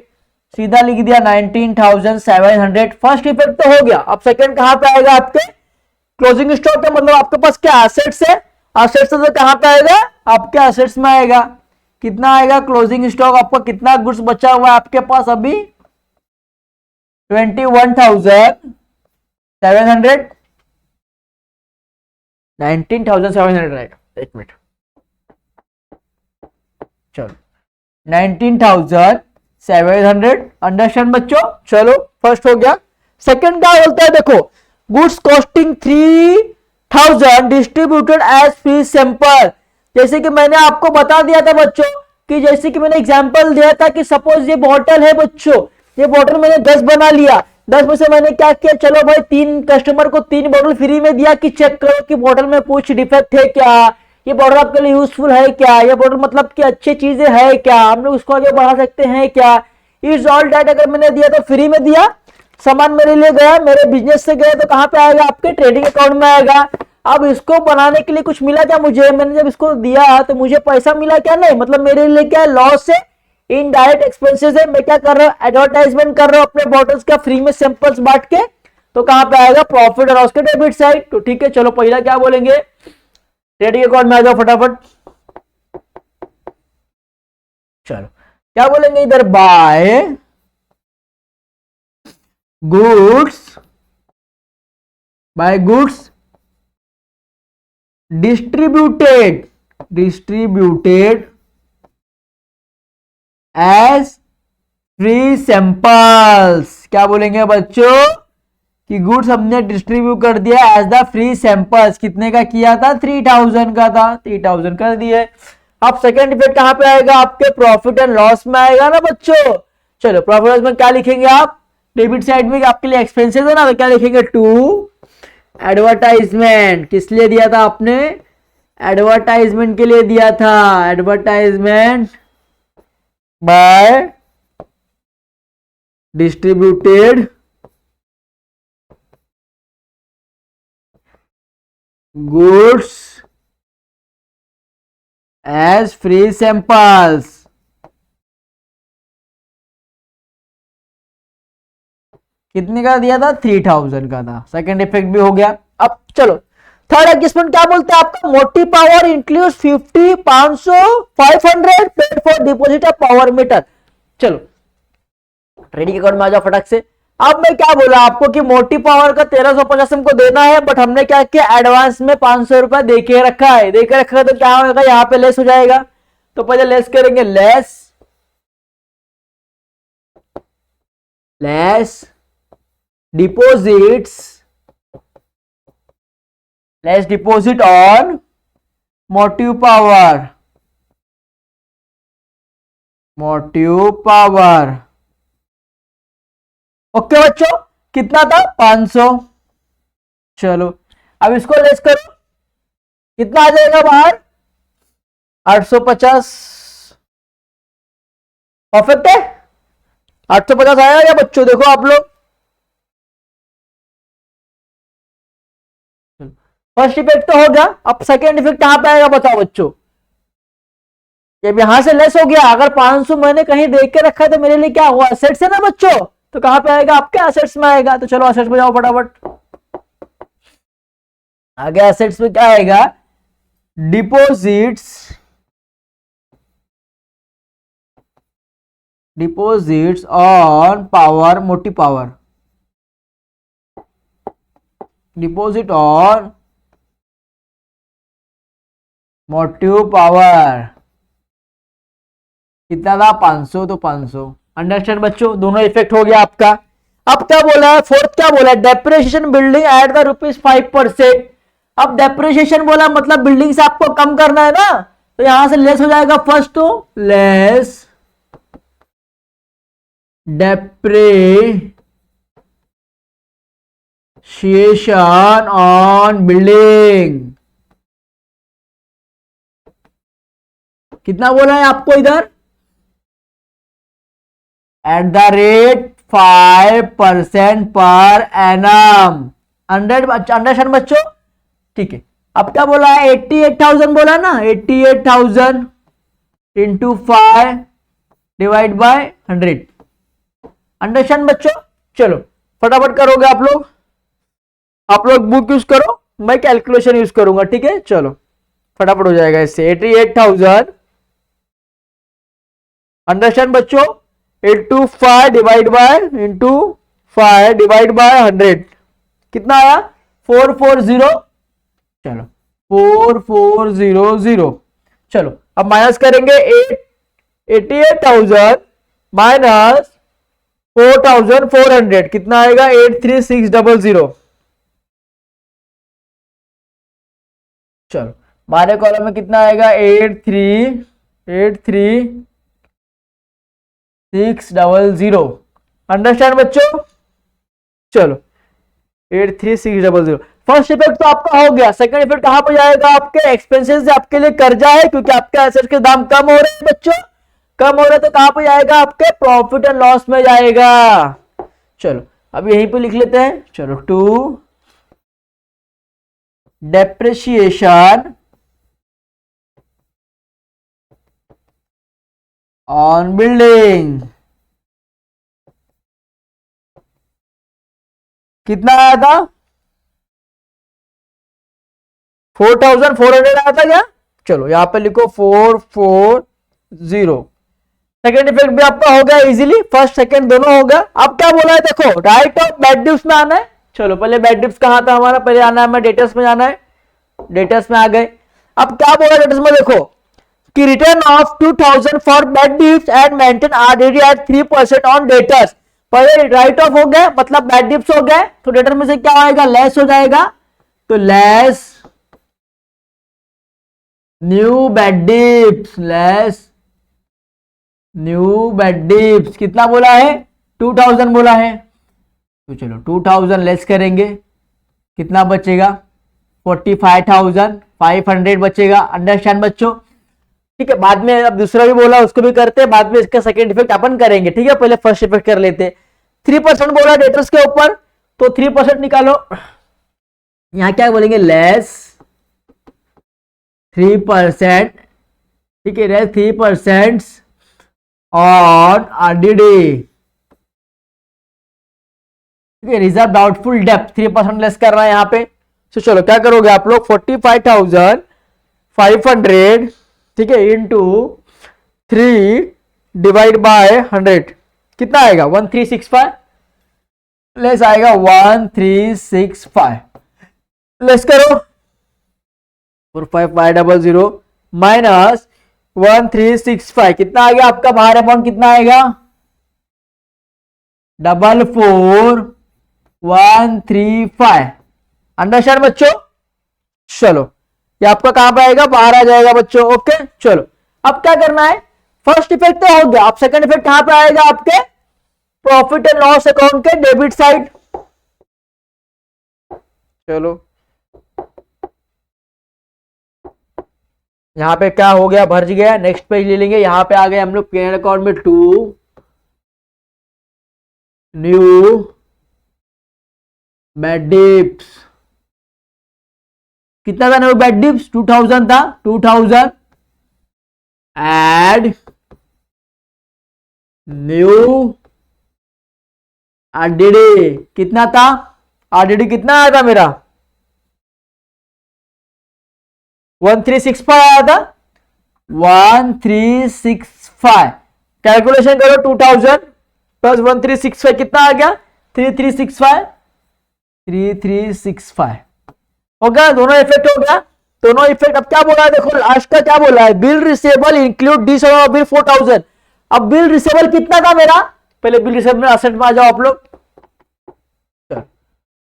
सीधा लिख दिया 19,700। फर्स्ट इफेक्ट तो हो गया। अब सेकंड कहां पे आएगा आपके, क्लोजिंग स्टॉक का मतलब आपके पास क्या एसेट्स है, एसेट्स तो कहां पे आएगा, आपके एसेट्स में आएगा। कितना आएगा क्लोजिंग स्टॉक, आपका कितना गुड्स बचा हुआ है आपके पास अभी, 21,700, 19,700 राइट। एक मिनट, चलो 19,700। अंडरस्टैंड बच्चों। चलो, फर्स्ट हो गया। सेकंड क्या बोलता है, देखो, goods costing 3,000 distributed as free sample. जैसे कि मैंने आपको बता दिया था बच्चों, कि जैसे कि मैंने एग्जांपल दिया था कि सपोज ये बॉटल है बच्चों, ये बॉटल मैंने 10 बना लिया, 10 में से मैंने क्या किया, चलो भाई 3 कस्टमर को 3 बॉटल फ्री में दिया कि चेक करो कि बॉटल में कुछ डिफेक्ट है क्या, ये बॉटल आपके लिए यूजफुल है क्या, ये बॉटल मतलब कि अच्छी चीजें है क्या, हम लोग उसको आगे बढ़ा सकते हैं क्या। इज ऑल डेट अगर मैंने दिया तो फ्री में दिया, सामान मेरे लिए गया, मेरे बिजनेस से गया, तो कहां पे आएगा, आपके ट्रेडिंग अकाउंट में आएगा। अब इसको बनाने के लिए कुछ मिला क्या मुझे, मैंने जब इसको दिया तो मुझे पैसा मिला क्या, नहीं, मतलब मेरे लिए क्या लॉस है, इनडायरेक्ट एक्सपेंसेस है। मैं क्या कर रहा हूं, एडवर्टाइजमेंट कर रहा हूं अपने बॉटल्स का फ्री में सैंपल्स बांट के। तो कहां पे आएगा, प्रॉफिट और लॉस के डेबिट साइड। तो ठीक है, चलो पहला क्या बोलेंगे, ट्रेडिंग अकाउंट में आ जाओ फटाफट। चलो, क्या बोलेंगे इधर, by goods by goods distributed as free samples. क्या बोलेंगे बच्चों कि गुड्स हमने डिस्ट्रीब्यूट कर दिया एज द फ्री सैंपल्स। कितने का किया था? 3000 का था, 3000 कर दिए। अब सेकंड इफेक्ट कहां पे आएगा? आपके प्रॉफिट एंड लॉस में आएगा ना बच्चों। चलो प्रॉफिट लॉस में क्या लिखेंगे आप? डेबिट साइड में आपके लिए एक्सपेंसेस है ना, तो क्या लिखेंगे? To advertisement. किस लिए दिया था आपने? एडवर्टाइजमेंट के लिए दिया था। Advertisement by distributed goods as free samples. कितने का दिया था? 3000 का था। सेकंड इफेक्ट भी हो गया। अब चलो थर्ड एडजस्टमेंट क्या बोलते हैं आपका? Motive power includes 50, 500, 500 paid for deposit of power meter. चलो ट्रेडिंग अकाउंट में आ जाओ फटक से। अब मैं क्या बोला आपको कि मोटी पावर का 1350 हमको देना है, बट हमने क्या किया? एडवांस में 500 रुपए देके रखा है। देके रखा है तो क्या होगा? यहाँ पे लेस हो जाएगा। तो पहले लेस करेंगे, less deposits, less deposit on motive power, okay बच्चों। कितना था? 500। चलो अब इसको लेस करो, कितना आ जाएगा बाहर? 850। परफेक्ट है। 850 आया या बच्चों? देखो आप लोग, फर्स्ट इफेक्ट तो हो गया। अब सेकेंड इफेक्ट कहां पे आएगा बताओ बच्चों? जब यहां से लेस हो गया, अगर 500 मैंने कहीं देख के रखा है तो मेरे लिए क्या हुआ? एसेट्स है ना बच्चों। तो कहां पे आएगा? आपके एसेट्स में आएगा। तो चलो एसेट्स में जाओ फटाफट। आगे एसेट्स में क्या आएगा? डिपॉजिट्स ऑन पावर, मोटी power, deposit on motive power. कितना था? 500। तो 500। अंडरस्टैंड बच्चों? दोनों इफेक्ट हो गया आपका। अब क्या बोला है? फोर्थ क्या बोला है? Depreciation building at the ₹5%। अब डेप्रिसिएशन बोला मतलब बिल्डिंग से आपको कम करना है ना, तो यहां से लेस हो जाएगा फर्स्ट। तो लेस डेप्रिसिएशन ऑन बिल्डिंग। कितना बोला है आपको इधर? At the rate 5% per annum. Understand बच्चों? ठीक है। अब क्या बोला है? 88,000 बोला ना, 88,000 इंटू 5 डिवाइड बाय 100। अंडरस्टैंड बच्चों? चलो फटाफट करोगे आप लोग। आप लोग बुक यूज करो, मैं कैलकुलेशन यूज करूंगा। ठीक है, चलो फटाफट हो जाएगा इससे। 88,000 अंडरस्टैंड बच्चों? Into 5 divide by 100। कितना आया? 440। चलो 4400। चलो अब माइनस करेंगे 88,000 माइनस 4,400। कितना आएगा? 83600। चलो बारह कॉलम में कितना आएगा? 83600। अंडरस्टैंड बच्चों? चलो 83600। फर्स्ट इफेक्ट तो आपका हो गया। सेकंड इफेक्ट कहां पर जाएगा? आपके एक्सपेंसेस से आपके लिए कर्जा है, क्योंकि आपके एसेट्स के दाम कम हो रहे हैं बच्चों। कम हो रहे तो कहां पर जाएगा? आपके प्रॉफिट एंड लॉस में जाएगा। चलो अब यहीं पे लिख लेते हैं। चलो टू डेप्रिसिएशन ऑन बिल्डिंग। कितना आया था? 4,400 आया था क्या? चलो यहां पे लिखो 440। सेकेंड इफेक्ट भी आपका हो गया इजीली। फर्स्ट सेकेंड दोनों हो गया। अब क्या बोला है? देखो राइट ऑफ बैड ड्यूज में आना है। चलो पहले बैड डिप्स कहाँ था हमारा, पहले आना है, हमें डेटर्स में जाना है, डेटर्स में आ गए। अब क्या बोला डेटर्स में, देखो कि return off 2000 for bad debts and maintain RDD at 3% on debtors. पहले राइट ऑफ हो गया मतलब बैड डिप्स हो गए, तो डेटर में से क्या आएगा, लेस हो जाएगा, तो less new bad dips, less new bad debts. कितना बोला है, 2000 बोला है, तो चलो 2000 लेस करेंगे, कितना बचेगा, 45,500 बचेगा। अंडरस्टैंड बच्चों, ठीक है। बाद में अब दूसरा भी बोला उसको भी करते हैं, बाद में इसका सेकंड इफेक्ट अपन करेंगे, ठीक है। पहले फर्स्ट इफेक्ट कर लेते। 3% बोला डेटर्स के ऊपर, तो 3% निकालो, यहां क्या बोलेंगे, लेस 3%, ठीक है, less 3% on RDD, reserve doubtful depth 3% less कर रहा है यहाँ पे। तो चलो क्या करोगे आप लोग, 45,500, ठीक है, इंटू 3 डिवाइड बाय 100, कितना आएगा, 1365, लेस आएगा 1365, लेस करो 45500 माइनस 1365, कितना आ गया आपका बाहर अमाउंट, कितना आएगा, 44,135। अंडरस्टैंड बच्चों, चलो ये आपका कहां पे आएगा, बाहर आ जाएगा बच्चों। ओके चलो, अब क्या करना है, फर्स्ट इफेक्ट तो हो गया, अब सेकंड इफेक्ट कहां पे आएगा, आपके प्रॉफिट एंड लॉस अकाउंट के डेबिट साइड। चलो यहां पे क्या हो गया, भर गया, नेक्स्ट पेज ले लेंगे। यहां पे आ गए हम लोग पीएनएल अकाउंट में 2 न्यू बैड डिप्स, कितना था न्यू बैड डिप्स, 2000 था, 2000 एड न्यू आरडीडी, कितना था, आरडीडी कितना आया था मेरा, 1365 आया था, 1365, कैलकुलेशन करो, 2000 प्लस 1365 कितना आ गया, 3365, 3365 हो गया, दोनों इफेक्ट हो गया, दोनों इफेक्ट। अब क्या बोला है, देखो लास्ट का क्या बोला है, बिल रिसेबल इंक्लूड दिस और बिल 4000। अब बिल रिसेबल कितना था मेरा, पहले बिल रिसेबल असेट में आ जाओ आप लोग,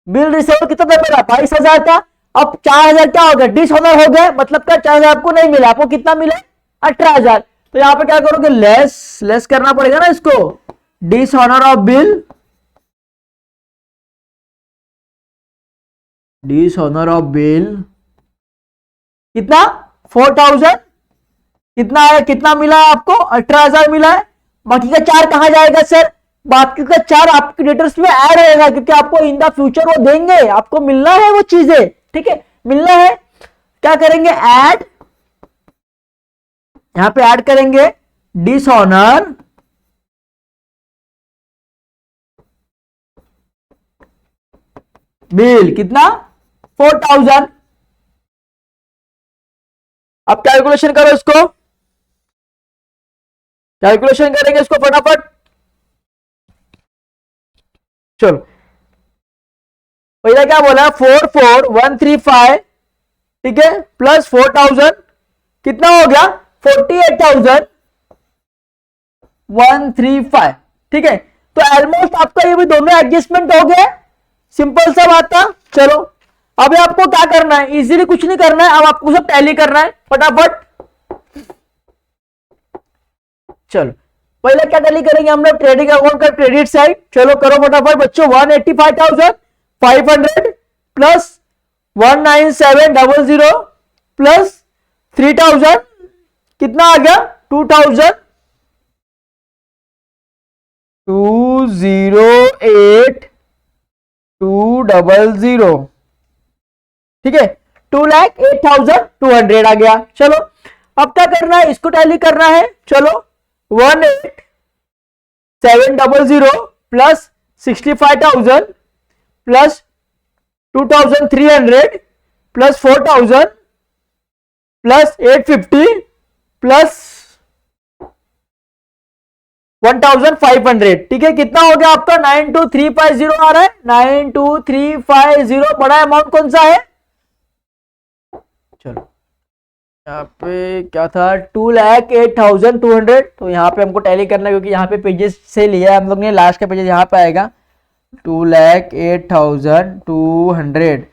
बिल रिसेबल कितना था मेरा, 22,000 था। अब 4,000 क्या हो गया, डिसऑनर हो गया, मतलब क्या 4,000 आपको नहीं मिला, आपको कितना मिला, 18,000। तो यहां पे क्या करोगे, लेस करना पड़ेगा ना इसको, dishonour of bill, dishonour of bill कितना, 4,000, कितना है, कितना मिला है आपको, 18,000 मिला है। बाकी का 4 कहां जाएगा सर, बाकी का 4 आपके डेटर्स में ऐड होगा, क्योंकि आपको इन द फ्यूचर वो देंगे, आपको मिलना है वो चीजें, ठीक है, मिलना है। क्या करेंगे, ऐड, यहां पे ऐड करेंगे डिसऑनर बिल, कितना, 4,000। अब कैलकुलेशन करो इसको, कैलकुलेशन करेंगे इसको फटाफट। चलो पहले क्या बोला, 44,135, ठीक है, प्लस 4,000, कितना हो गया, 48,135, ठीक है। तो ऑलमोस्ट आपका ये भी दोनों एडजस्टमेंट हो गया, सिंपल सा बात था। चलो अभी आपको क्या करना है, इजीली कुछ नहीं करना है, अब आपको सब टैली करना है फटाफट। चलो पहले क्या टैली करेंगे हम लोग, ट्रेडिंग अकाउंट का क्रेडिट साइड, चलो करो फटाफट बच्चों। 185,500 प्लस 19700 प्लस 3,000, कितना आ गया, 2,000, 208,200, ठीक है, 2,08,200 आ गया। चलो अब क्या करना है, इसको टैली करना है। चलो 18700 plus 65,000 plus 2,300 plus 4,000 plus 850 plus 1500, ठीक है। कितना हो गया आपका 92350 आ रहा है, 92350। बड़ा अमाउंट कौन सा है, चलो यहाँ पे क्या था, 2,08,200। तो यहाँ पे हमको टैली करना है क्योंकि यहाँ पे पेजेस से लिया है हम लोग ने, लास्ट का पेजेस यहाँ पे आएगा 2,08,200।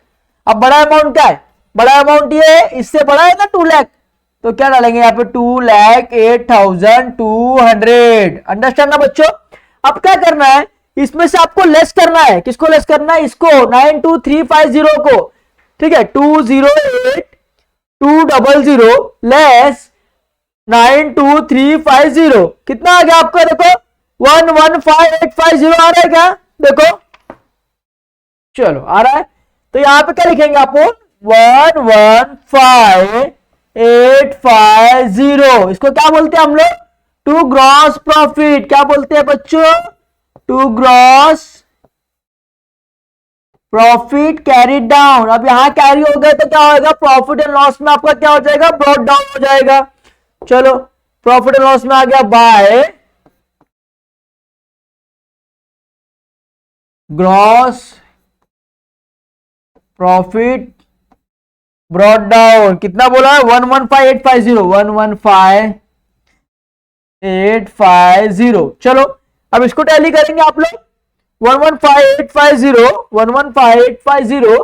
अब बड़ा अमाउंट क्या है, बड़ा अमाउंट ये है, इससे बड़ा है ना 2 लाख, तो क्या डालेंगे यहाँ पे 2,08,200। अंडरस्टैंड ना बच्चों। अब क्या करना है, इसमें से आपको लेस करना है, किसको लेस करना है, इसको 92350 को, ठीक है। 2,08,200 लेस 92350, कितना आ गया आपका, देखो 115,850 आ रहा है क्या, देखो, चलो आ रहा है। तो यहां पे क्या लिखेंगे आप, 115,850, इसको क्या बोलते हैं हम लोग, टू ग्रॉस प्रॉफिट। क्या बोलते हैं बच्चों, to gross profit carry down. अब यहां कैरी हो गए तो क्या होगा, प्रॉफिट एंड लॉस में आपका क्या हो जाएगा, ब्रॉट डाउन हो जाएगा। चलो प्रॉफिट एंड लॉस में आ गया by gross profit brought down. कितना बोला है, 115,850, 115,850। चलो अब इसको टैली करेंगे आप लोग, 115,850, 115,850,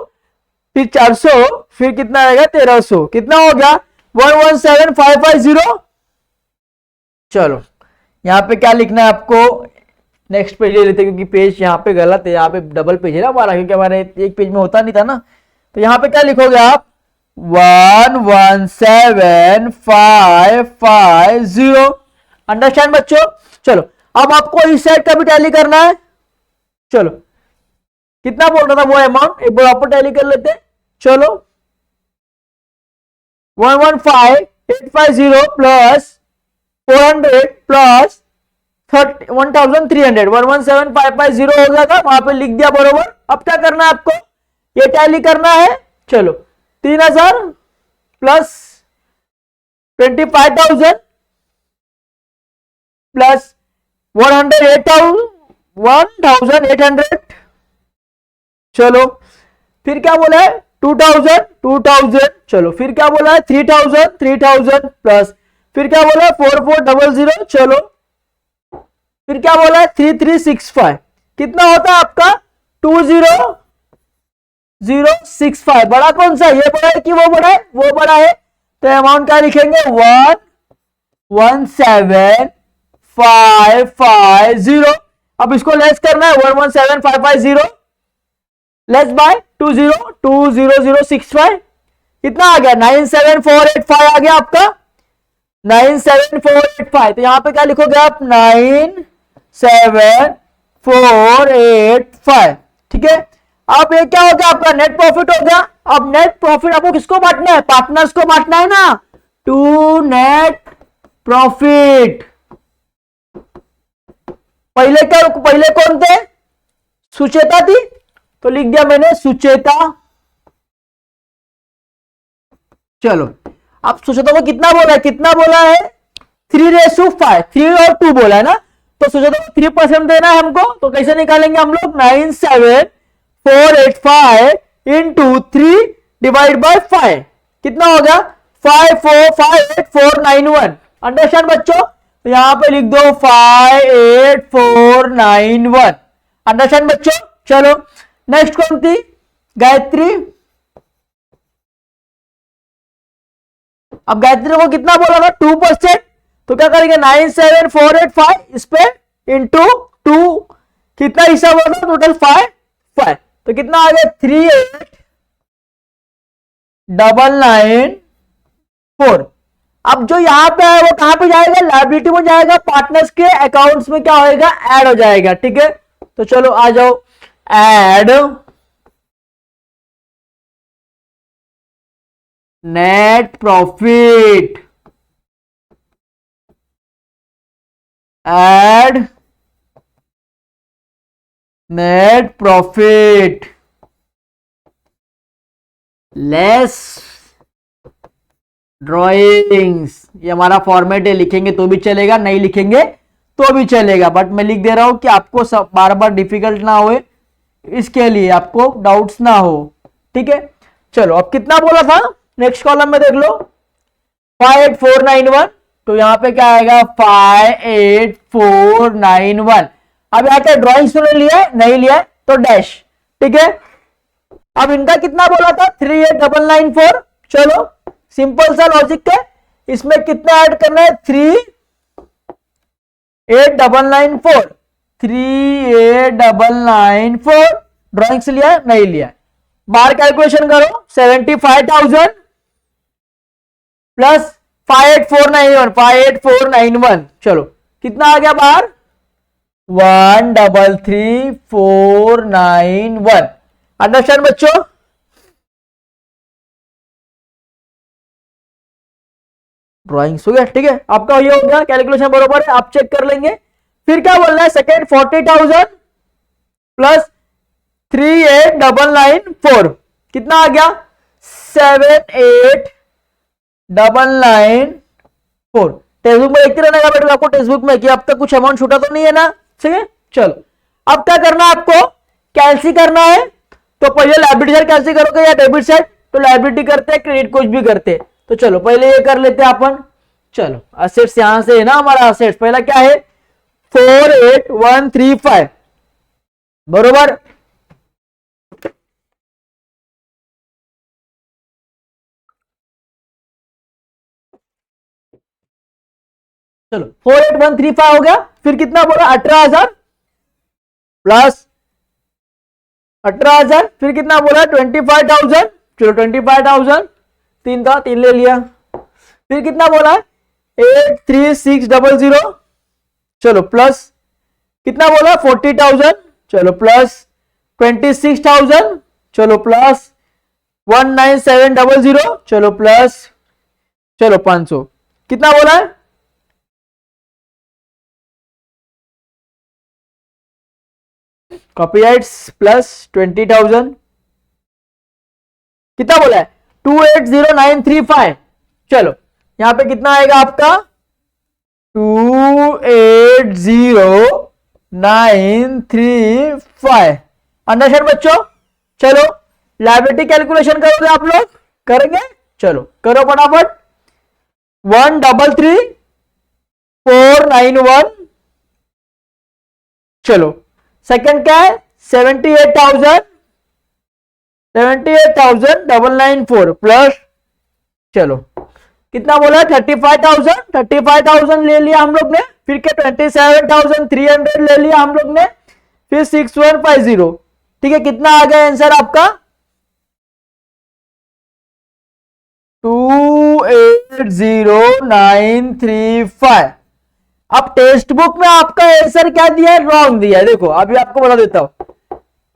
फिर 400, फिर कितना आएगा 1300, कितना हो गया 117,550। चलो यहाँ पे क्या लिखना है आपको, नेक्स्ट पेज ले लेते हैं क्योंकि पेज यहाँ पे गलत है, यहाँ पे डबल पेज है ना हमारा, क्योंकि हमारे एक पेज में होता नहीं था ना। तो यहाँ पे क्या लिखोगे आप, 117,550। अंडरस्टैंड बच्चों। चलो अब आपको इस साइड का भी टैली करना है। चलो कितना बोल रहा था वो अमाउंट, एक बार आपको टैली कर लेते हैं। चलो 115,850 प्लस 400 प्लस 1,300, 117,550 हो गया था, वहां पे लिख दिया बरोबर। अब क्या करना है आपको, ये टैली करना है। चलो 3,000 प्लस 25,000 प्लस 1,800। चलो फिर क्या बोला है 2,000। चलो फिर क्या बोला है 3,000 प्लस, फिर क्या बोला है 4,400। चलो फिर क्या बोला है 3,365। कितना होता है आपका 20,065। बड़ा कौन सा, ये बड़ा है कि वो बड़ा है, वो बड़ा है। तो अमाउंट क्या लिखेंगे 117,550। अब इसको लेस करना है, 117,550 लेस बाय 20,065। कितना आ गया 97485 आ गया आपका 97485। तो यहां पे क्या लिखोगे आप 97485, ठीक है। अब ये क्या हो गया आपका नेट प्रॉफिट हो गया। अब नेट प्रॉफिट आपको किसको बांटना है, पार्टनर्स को बांटना है ना, टू नेट प्रॉफिट। पहले कौन थे, सुचेता थी, तो लिख दिया मैंने सुचेता। चलो अब सुचेता को कितना बोला है 3:5, 3 और 2 बोला है ना, तो सुचेता को 3% देना है हमको। तो कैसे निकालेंगे हम लोग, 97485 इंटू 3 डिवाइड बाय 5, कितना हो गया 5458491। अंडरस्टैंड बच्चों। तो यहां पे लिख दो 58491। अंडरस्टैंड बच्चों। चलो नेक्स्ट कौन थी, गायत्री। अब गायत्री को कितना बोला था 2%, तो क्या करेंगे 97485 इस पे इंटू 2, कितना हिस्सा बोला टोटल 5। तो कितना आ गया 38,994। अब जो यहां पे है वो कहां पे जाएगा, लायबिलिटी में जाएगा, पार्टनर्स के अकाउंट्स में क्या होएगा, ऐड हो जाएगा, ठीक है। तो चलो आ जाओ, add net profit, add net profit less drawings. ये हमारा फॉर्मेट है, लिखेंगे तो भी चलेगा, नहीं लिखेंगे तो भी चलेगा, बट मैं लिख दे रहा हूं कि आपको सब बार बार डिफिकल्ट ना होए, इसके लिए आपको डाउट्स ना हो। ठीक है, चलो अब कितना बोला था, नेक्स्ट कॉलम में देख लो 58491, तो यहां पे क्या आएगा 58491। अब यहाँ पे ड्रॉइंग सुने लिया है, नहीं लिया है तो डैश। ठीक है, अब इनका कितना बोला था 38994। चलो सिंपल सा लॉजिक है, इसमें कितना ऐड करना है 38994, 38994। ड्रॉइंग से लिया है, नहीं लिया है, बाहर कैलकुलेशन करो 75,000 प्लस 58491, 58491। चलो कितना आ गया बाहर 133,491। अंडरस्टैंड बच्चों, ड्राइंग हो गया। ठीक है, आपका ये हो गया, कैलकुलेशन बरोबर है, आप चेक कर लेंगे। फिर क्या बोलना है सेकेंड 40,000 प्लस 38,994, कितना आ गया 78,994। टेक्स्ट बुक में देखते रहने का बेटा आपको, टेक्स्ट बुक में कि अब तक कुछ अमाउंट छूटा तो नहीं है ना। ठीक है, चलो अब क्या करना है आपको, कैंसिल करना है। तो पहले लायबिलिटी साइड कैंसिल करोगे या डेबिट साइड, तो लायबिलिटी करते हैं, क्रेडिट कुछ भी करते हैं। तो चलो पहले ये कर लेते हैं अपन। चलो असेट्स यहां से है ना, हमारा असेट्स पहला क्या है 48,135, बरोबर। चलो 48,135 हो गया। फिर कितना बोला 18,000 प्लस 18,000, फिर कितना बोला 25,000। चलो 25,000, तीन था, तीन ले लिया। फिर कितना बोला 83600, चलो प्लस कितना बोला 40,000, चलो प्लस 26,000, चलो प्लस 19700, चलो प्लस, चलो 500, कितना बोला है कॉपीराइट्स प्लस 20,000, कितना बोला है 280935। चलो यहां पे कितना आएगा आपका 280935। अंडरस्टैंड बच्चों। चलो लायबिलिटी कैलकुलेशन करोगे आप लोग, करेंगे, चलो करो फटाफट। 133,491, चलो सेकंड क्या है 78,994 प्लस, चलो कितना बोला 35,000 ले लिया हम लोग ने। फिर क्या 27,300 ले लिया हम लोग ने। फिर 6150, ठीक है, कितना आ गया आंसर आपका 280935। अब टेक्स्ट बुक में आपका आंसर क्या दिया है, रॉन्ग दिया है। देखो अभी आपको बता देता हूं,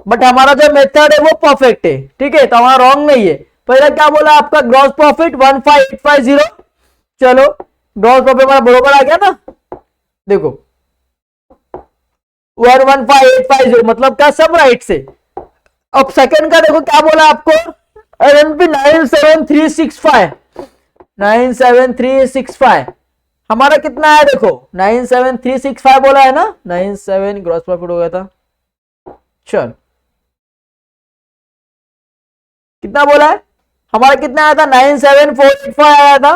बट हमारा जो मेथड है वो परफेक्ट है। ठीक है, तो हमारा रॉन्ग नहीं है। पहला क्या बोला आपका ग्रॉस प्रॉफिट 15850, चलो ग्रॉस प्रॉफिट हमारा बरोबर आ गया ना, देखो 115,850, मतलब क्या सब राइट से। अब सेकंड का देखो क्या बोला आपको RMP 97365, 97365 हमारा कितना है, देखो 97365 बोला है ना, 97 ग्रॉस प्रॉफिट हो गया था। चल कितना बोला है हमारा, कितना आया था 97485 आया था।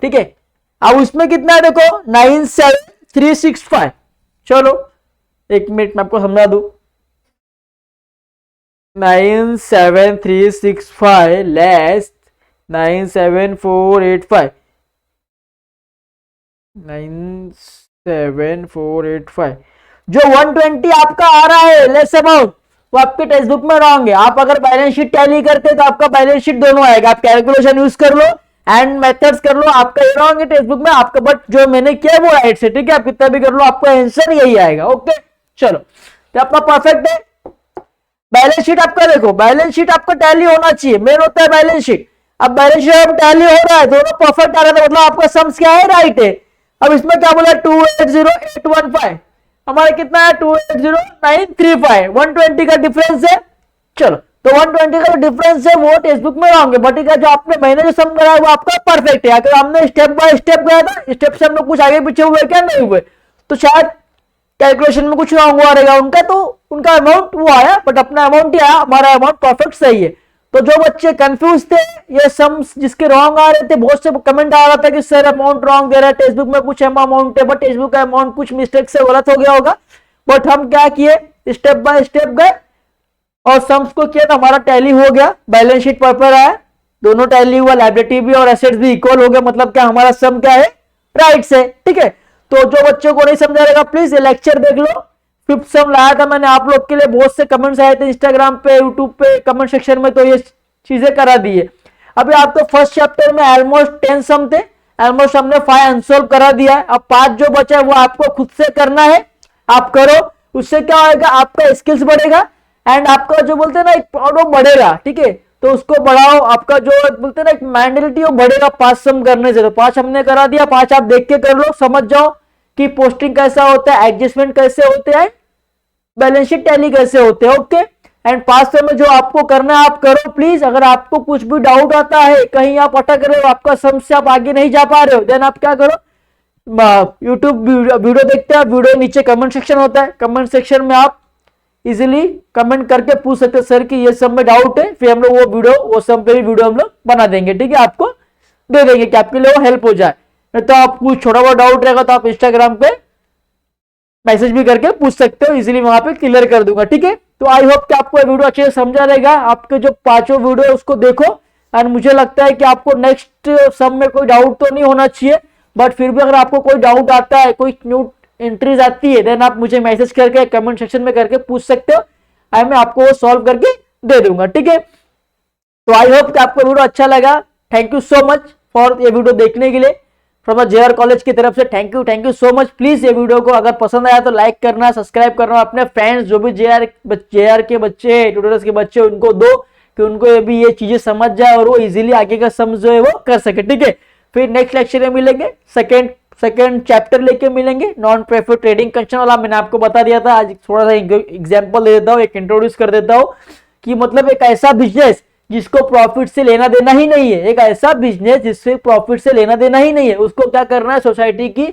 ठीक है, अब उसमें कितना है देखो 97365। चलो एक मिनट में आपको समझा दूं, 97365 लेस 97485, 97485, जो 120 आपका आ रहा है लेस अमाउंट, वो आपके टेक्स्ट बुक में रॉन्ग है। आप अगर बैलेंस शीट टैली करते तो आपका बैलेंस शीट दोनों आएगा, आप कैलकुलेशन यूज कर लो एंड मेथड्स कर लो, आपका ये रॉन्ग है टेक्स्ट बुक में आपका, बट जो मैंने किया वो राइट से। ठीक है, आप कितना भी कर लो आपका आंसर यही आएगा। ओके चलो, तो आपका परफेक्ट है। बैलेंस शीट आपका देखो, बैलेंस शीट आपका टैली होना चाहिए, मेन होता है बैलेंस शीट। अब बैलेंस शीट टैली हो रहा है, दोनों परफेक्ट आ रहा है, मतलब आपका सम्स क्या है, राइट है। अब इसमें क्या बोला 280815, हमारा कितना है 280935, 120 का डिफरेंस है। चलो तो 120 का जो डिफरेंस है वो टेक्स्ट बुक में रॉन्ग है, बट जो आपने महीने जो सम करा है वो आपका परफेक्ट है। अगर हमने स्टेप बाय स्टेप गया था, स्टेप से हम लोग कुछ आगे पीछे हुए क्या नहीं हुए, तो शायद कैलकुलेशन में कुछ रॉन्ग हुआ रहेगा उनका, तो उनका अमाउंट वो आया, बट अपना अमाउंट ही आया, हमारा अमाउंट परफेक्ट सही है। तो जो बच्चे कंफ्यूज थे, ये सम्स जिसके रॉन्ग आ रहे थे, बहुत से कमेंट आ रहा था कि सर अमाउंट रॉन्ग दे रहा है, टेक्स्ट बुक में कुछ अमाउंट है, बट टेक्स्ट बुक का अमाउंट कुछ मिस्टेक से गलत हो गया होगा। बट हम क्या किए, स्टेप बाय स्टेप गए और सम्स को किया, तो हमारा टैली हो गया, बैलेंस शीट प्रॉपर आया, दोनों टैली हुआ, लायबिलिटी भी और एसेट्स भी इक्वल हो गया, मतलब क्या हमारा सम क्या है, राइट से, ठीक है। तो जो बच्चों को नहीं समझा रहेगा प्लीज ये लेक्चर देख लो। फिफ्थ सम लाया था मैंने आप लोग के लिए, बहुत से कमेंट्स आए थे इंस्टाग्राम पे, यूट्यूब पे, कमेंट सेक्शन में, तो ये चीजें करा दी है। अभी आपको फर्स्ट चैप्टर में ऑलमोस्ट 10 सम थे, ऑलमोस्ट हमने 5 अनसॉल्व करा दिया है। अब 5 जो बचा है वो आपको खुद से करना है, आप करो, उससे क्या होगा, आपका स्किल्स बढ़ेगा एंड आपका जो बोलते हैं ना एक पावर बढ़ेगा, ठीक है। तो उसको बढ़ाओ, आपका जो बोलते हैं ना एक मेंटलिटी वो बढ़ेगा 5 सम करने से। तो 5 हमने करा दिया, 5 आप देख के कर लो, समझ जाओ कि पोस्टिंग कैसा होता है, एडजस्टमेंट कैसे होते हैं, बैलेंस शीट टैली कैसे होते हैं, ओके। एंड 5 सम में जो आपको करना है आप करो प्लीज। अगर आपको कुछ भी डाउट आता है, कहीं आप अटक रहे हो, आपका सम से आप आगे नहीं जा पा रहे हो, देन आप क्या करो, यूट्यूब वीडियो देखते हैं, वीडियो नीचे कमेंट सेक्शन होता है, कमेंट सेक्शन में आप इजीली कमेंट करके पूछ सकते हैं सर कि ये सब में डाउट है, फिर हम लोग वो वीडियो, वो सब पे भी वीडियो हम लोग बना देंगे, ठीक है, आपको दे देंगे कि आपके लिए वो हेल्प हो जाए। तो आप कुछ छोटा बहुत डाउट रहेगा तो आप इंस्टाग्राम पे मैसेज भी करके पूछ सकते हो, इजीली वहां पे क्लियर कर दूंगा, ठीक है। तो आई होप कि आपको ये वीडियो अच्छे से समझा रहेगा। आपके जो 5 वीडियो उसको देखो एंड मुझे लगता है कि आपको नेक्स्ट सम में कोई डाउट तो नहीं होना चाहिए, बट फिर भी अगर आपको कोई डाउट आता है, कोई न्यू एंट्रीज आती है, देन आप मुझे मैसेज करके कमेंट सेक्शन में करके पूछ सकते हो, मैं आपको वो सॉल्व करके दे दूंगा, ठीक है। तो आई होप कि आपको वीडियो अच्छा लगा। Thank you so much for ये वीडियो देखने के लिए, फ्रॉम जेआर कॉलेज की तरफ से thank you so much. Please ये वीडियो को अगर पसंद आया तो लाइक करना, सब्सक्राइब करना, अपने फ्रेंड्स जो भी जेआर के बच्चे, ट्यूटर्स के बच्चे, उनको दो कि उनको भी ये चीजें समझ जाए और वो इजीली आगे का सम जो है वो कर सके, ठीक है। फिर नेक्स्ट लेक्चर में मिलेंगे, सेकेंड चैप्टर लेके मिलेंगे, नॉन प्रेफर्ड ट्रेडिंग कंडीशन वाला मैंने आपको बता दिया था। आज थोड़ा सा एग्जांपल दे देता हूँ, एक इंट्रोड्यूस कर देता हूँ कि मतलब एक ऐसा बिजनेस जिसको प्रॉफिट से लेना देना ही नहीं है, एक ऐसा बिजनेस जिससे प्रॉफिट से लेना देना ही नहीं है, उसको क्या करना है, सोसाइटी की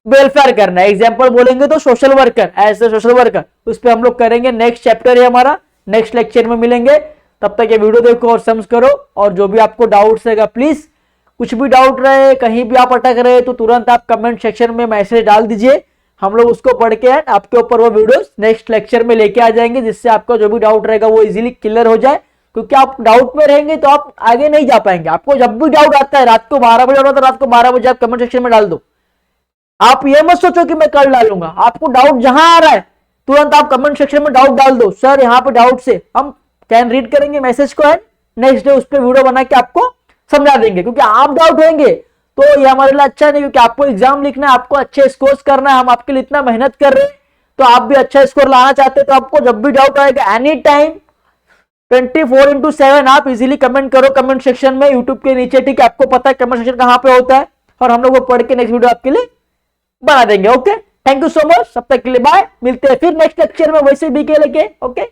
वेलफेयर करना है। एग्जाम्पल बोलेंगे तो social worker, as a social worker, उस पर हम लोग करेंगे। नेक्स्ट चैप्टर है हमारा, नेक्स्ट लेक्चर में मिलेंगे। तब तक ये वीडियो देखो और समझ करो, और जो भी आपको डाउट्स रहेगा प्लीज, कुछ भी डाउट रहे, कहीं भी आप अटक रहे तो तुरंत आप कमेंट सेक्शन में मैसेज डाल दीजिए, हम लोग उसको पढ़ के आपके ऊपर वो वीडियोस नेक्स्ट लेक्चर में लेके आ जाएंगे, जिससे आपका जो भी डाउट रहेगा वो इजीली क्लियर हो जाए। क्योंकि आप डाउट में रहेंगे तो आप आगे नहीं जा पाएंगे। आपको जब भी डाउट आता है, रात को 12 बजे आता है, रात को 12 बजे आप कमेंट सेक्शन में डाल दो। आप ये मत सोचो कि मैं कल डालूंगा, आपको डाउट जहां आ रहा है तुरंत आप कमेंट सेक्शन में डाउट डाल दो, सर यहाँ पे डाउट से हम कैन रीड करेंगे मैसेज को, है नेक्स्ट डे उस पर वीडियो बना के आपको समझा देंगे। क्योंकि आप डाउट होंगे तो ये हमारे लिए अच्छा नहीं, क्योंकि आपको एग्जाम लिखना है, आपको अच्छे स्कोर करना है, हम आपके लिए इतना मेहनत कर रहे हैं, तो आप भी अच्छा स्कोर लाना चाहते हैं, तो आपको जब भी डाउट आएगा एनी टाइम 24/7 आप इजीली कमेंट करो कमेंट सेक्शन में, यूट्यूब के नीचे, ठीक है। आपको पता है कमेंट सेक्शन कहां पे होता है, और हम लोग वो पढ़ के नेक्स्ट वीडियो आपके लिए बना देंगे, okay. Thank you so much, सब तक के लिए बाय, मिलते हैं फिर नेक्स्ट लेक्चर में वैसे बीके लेके, ओके।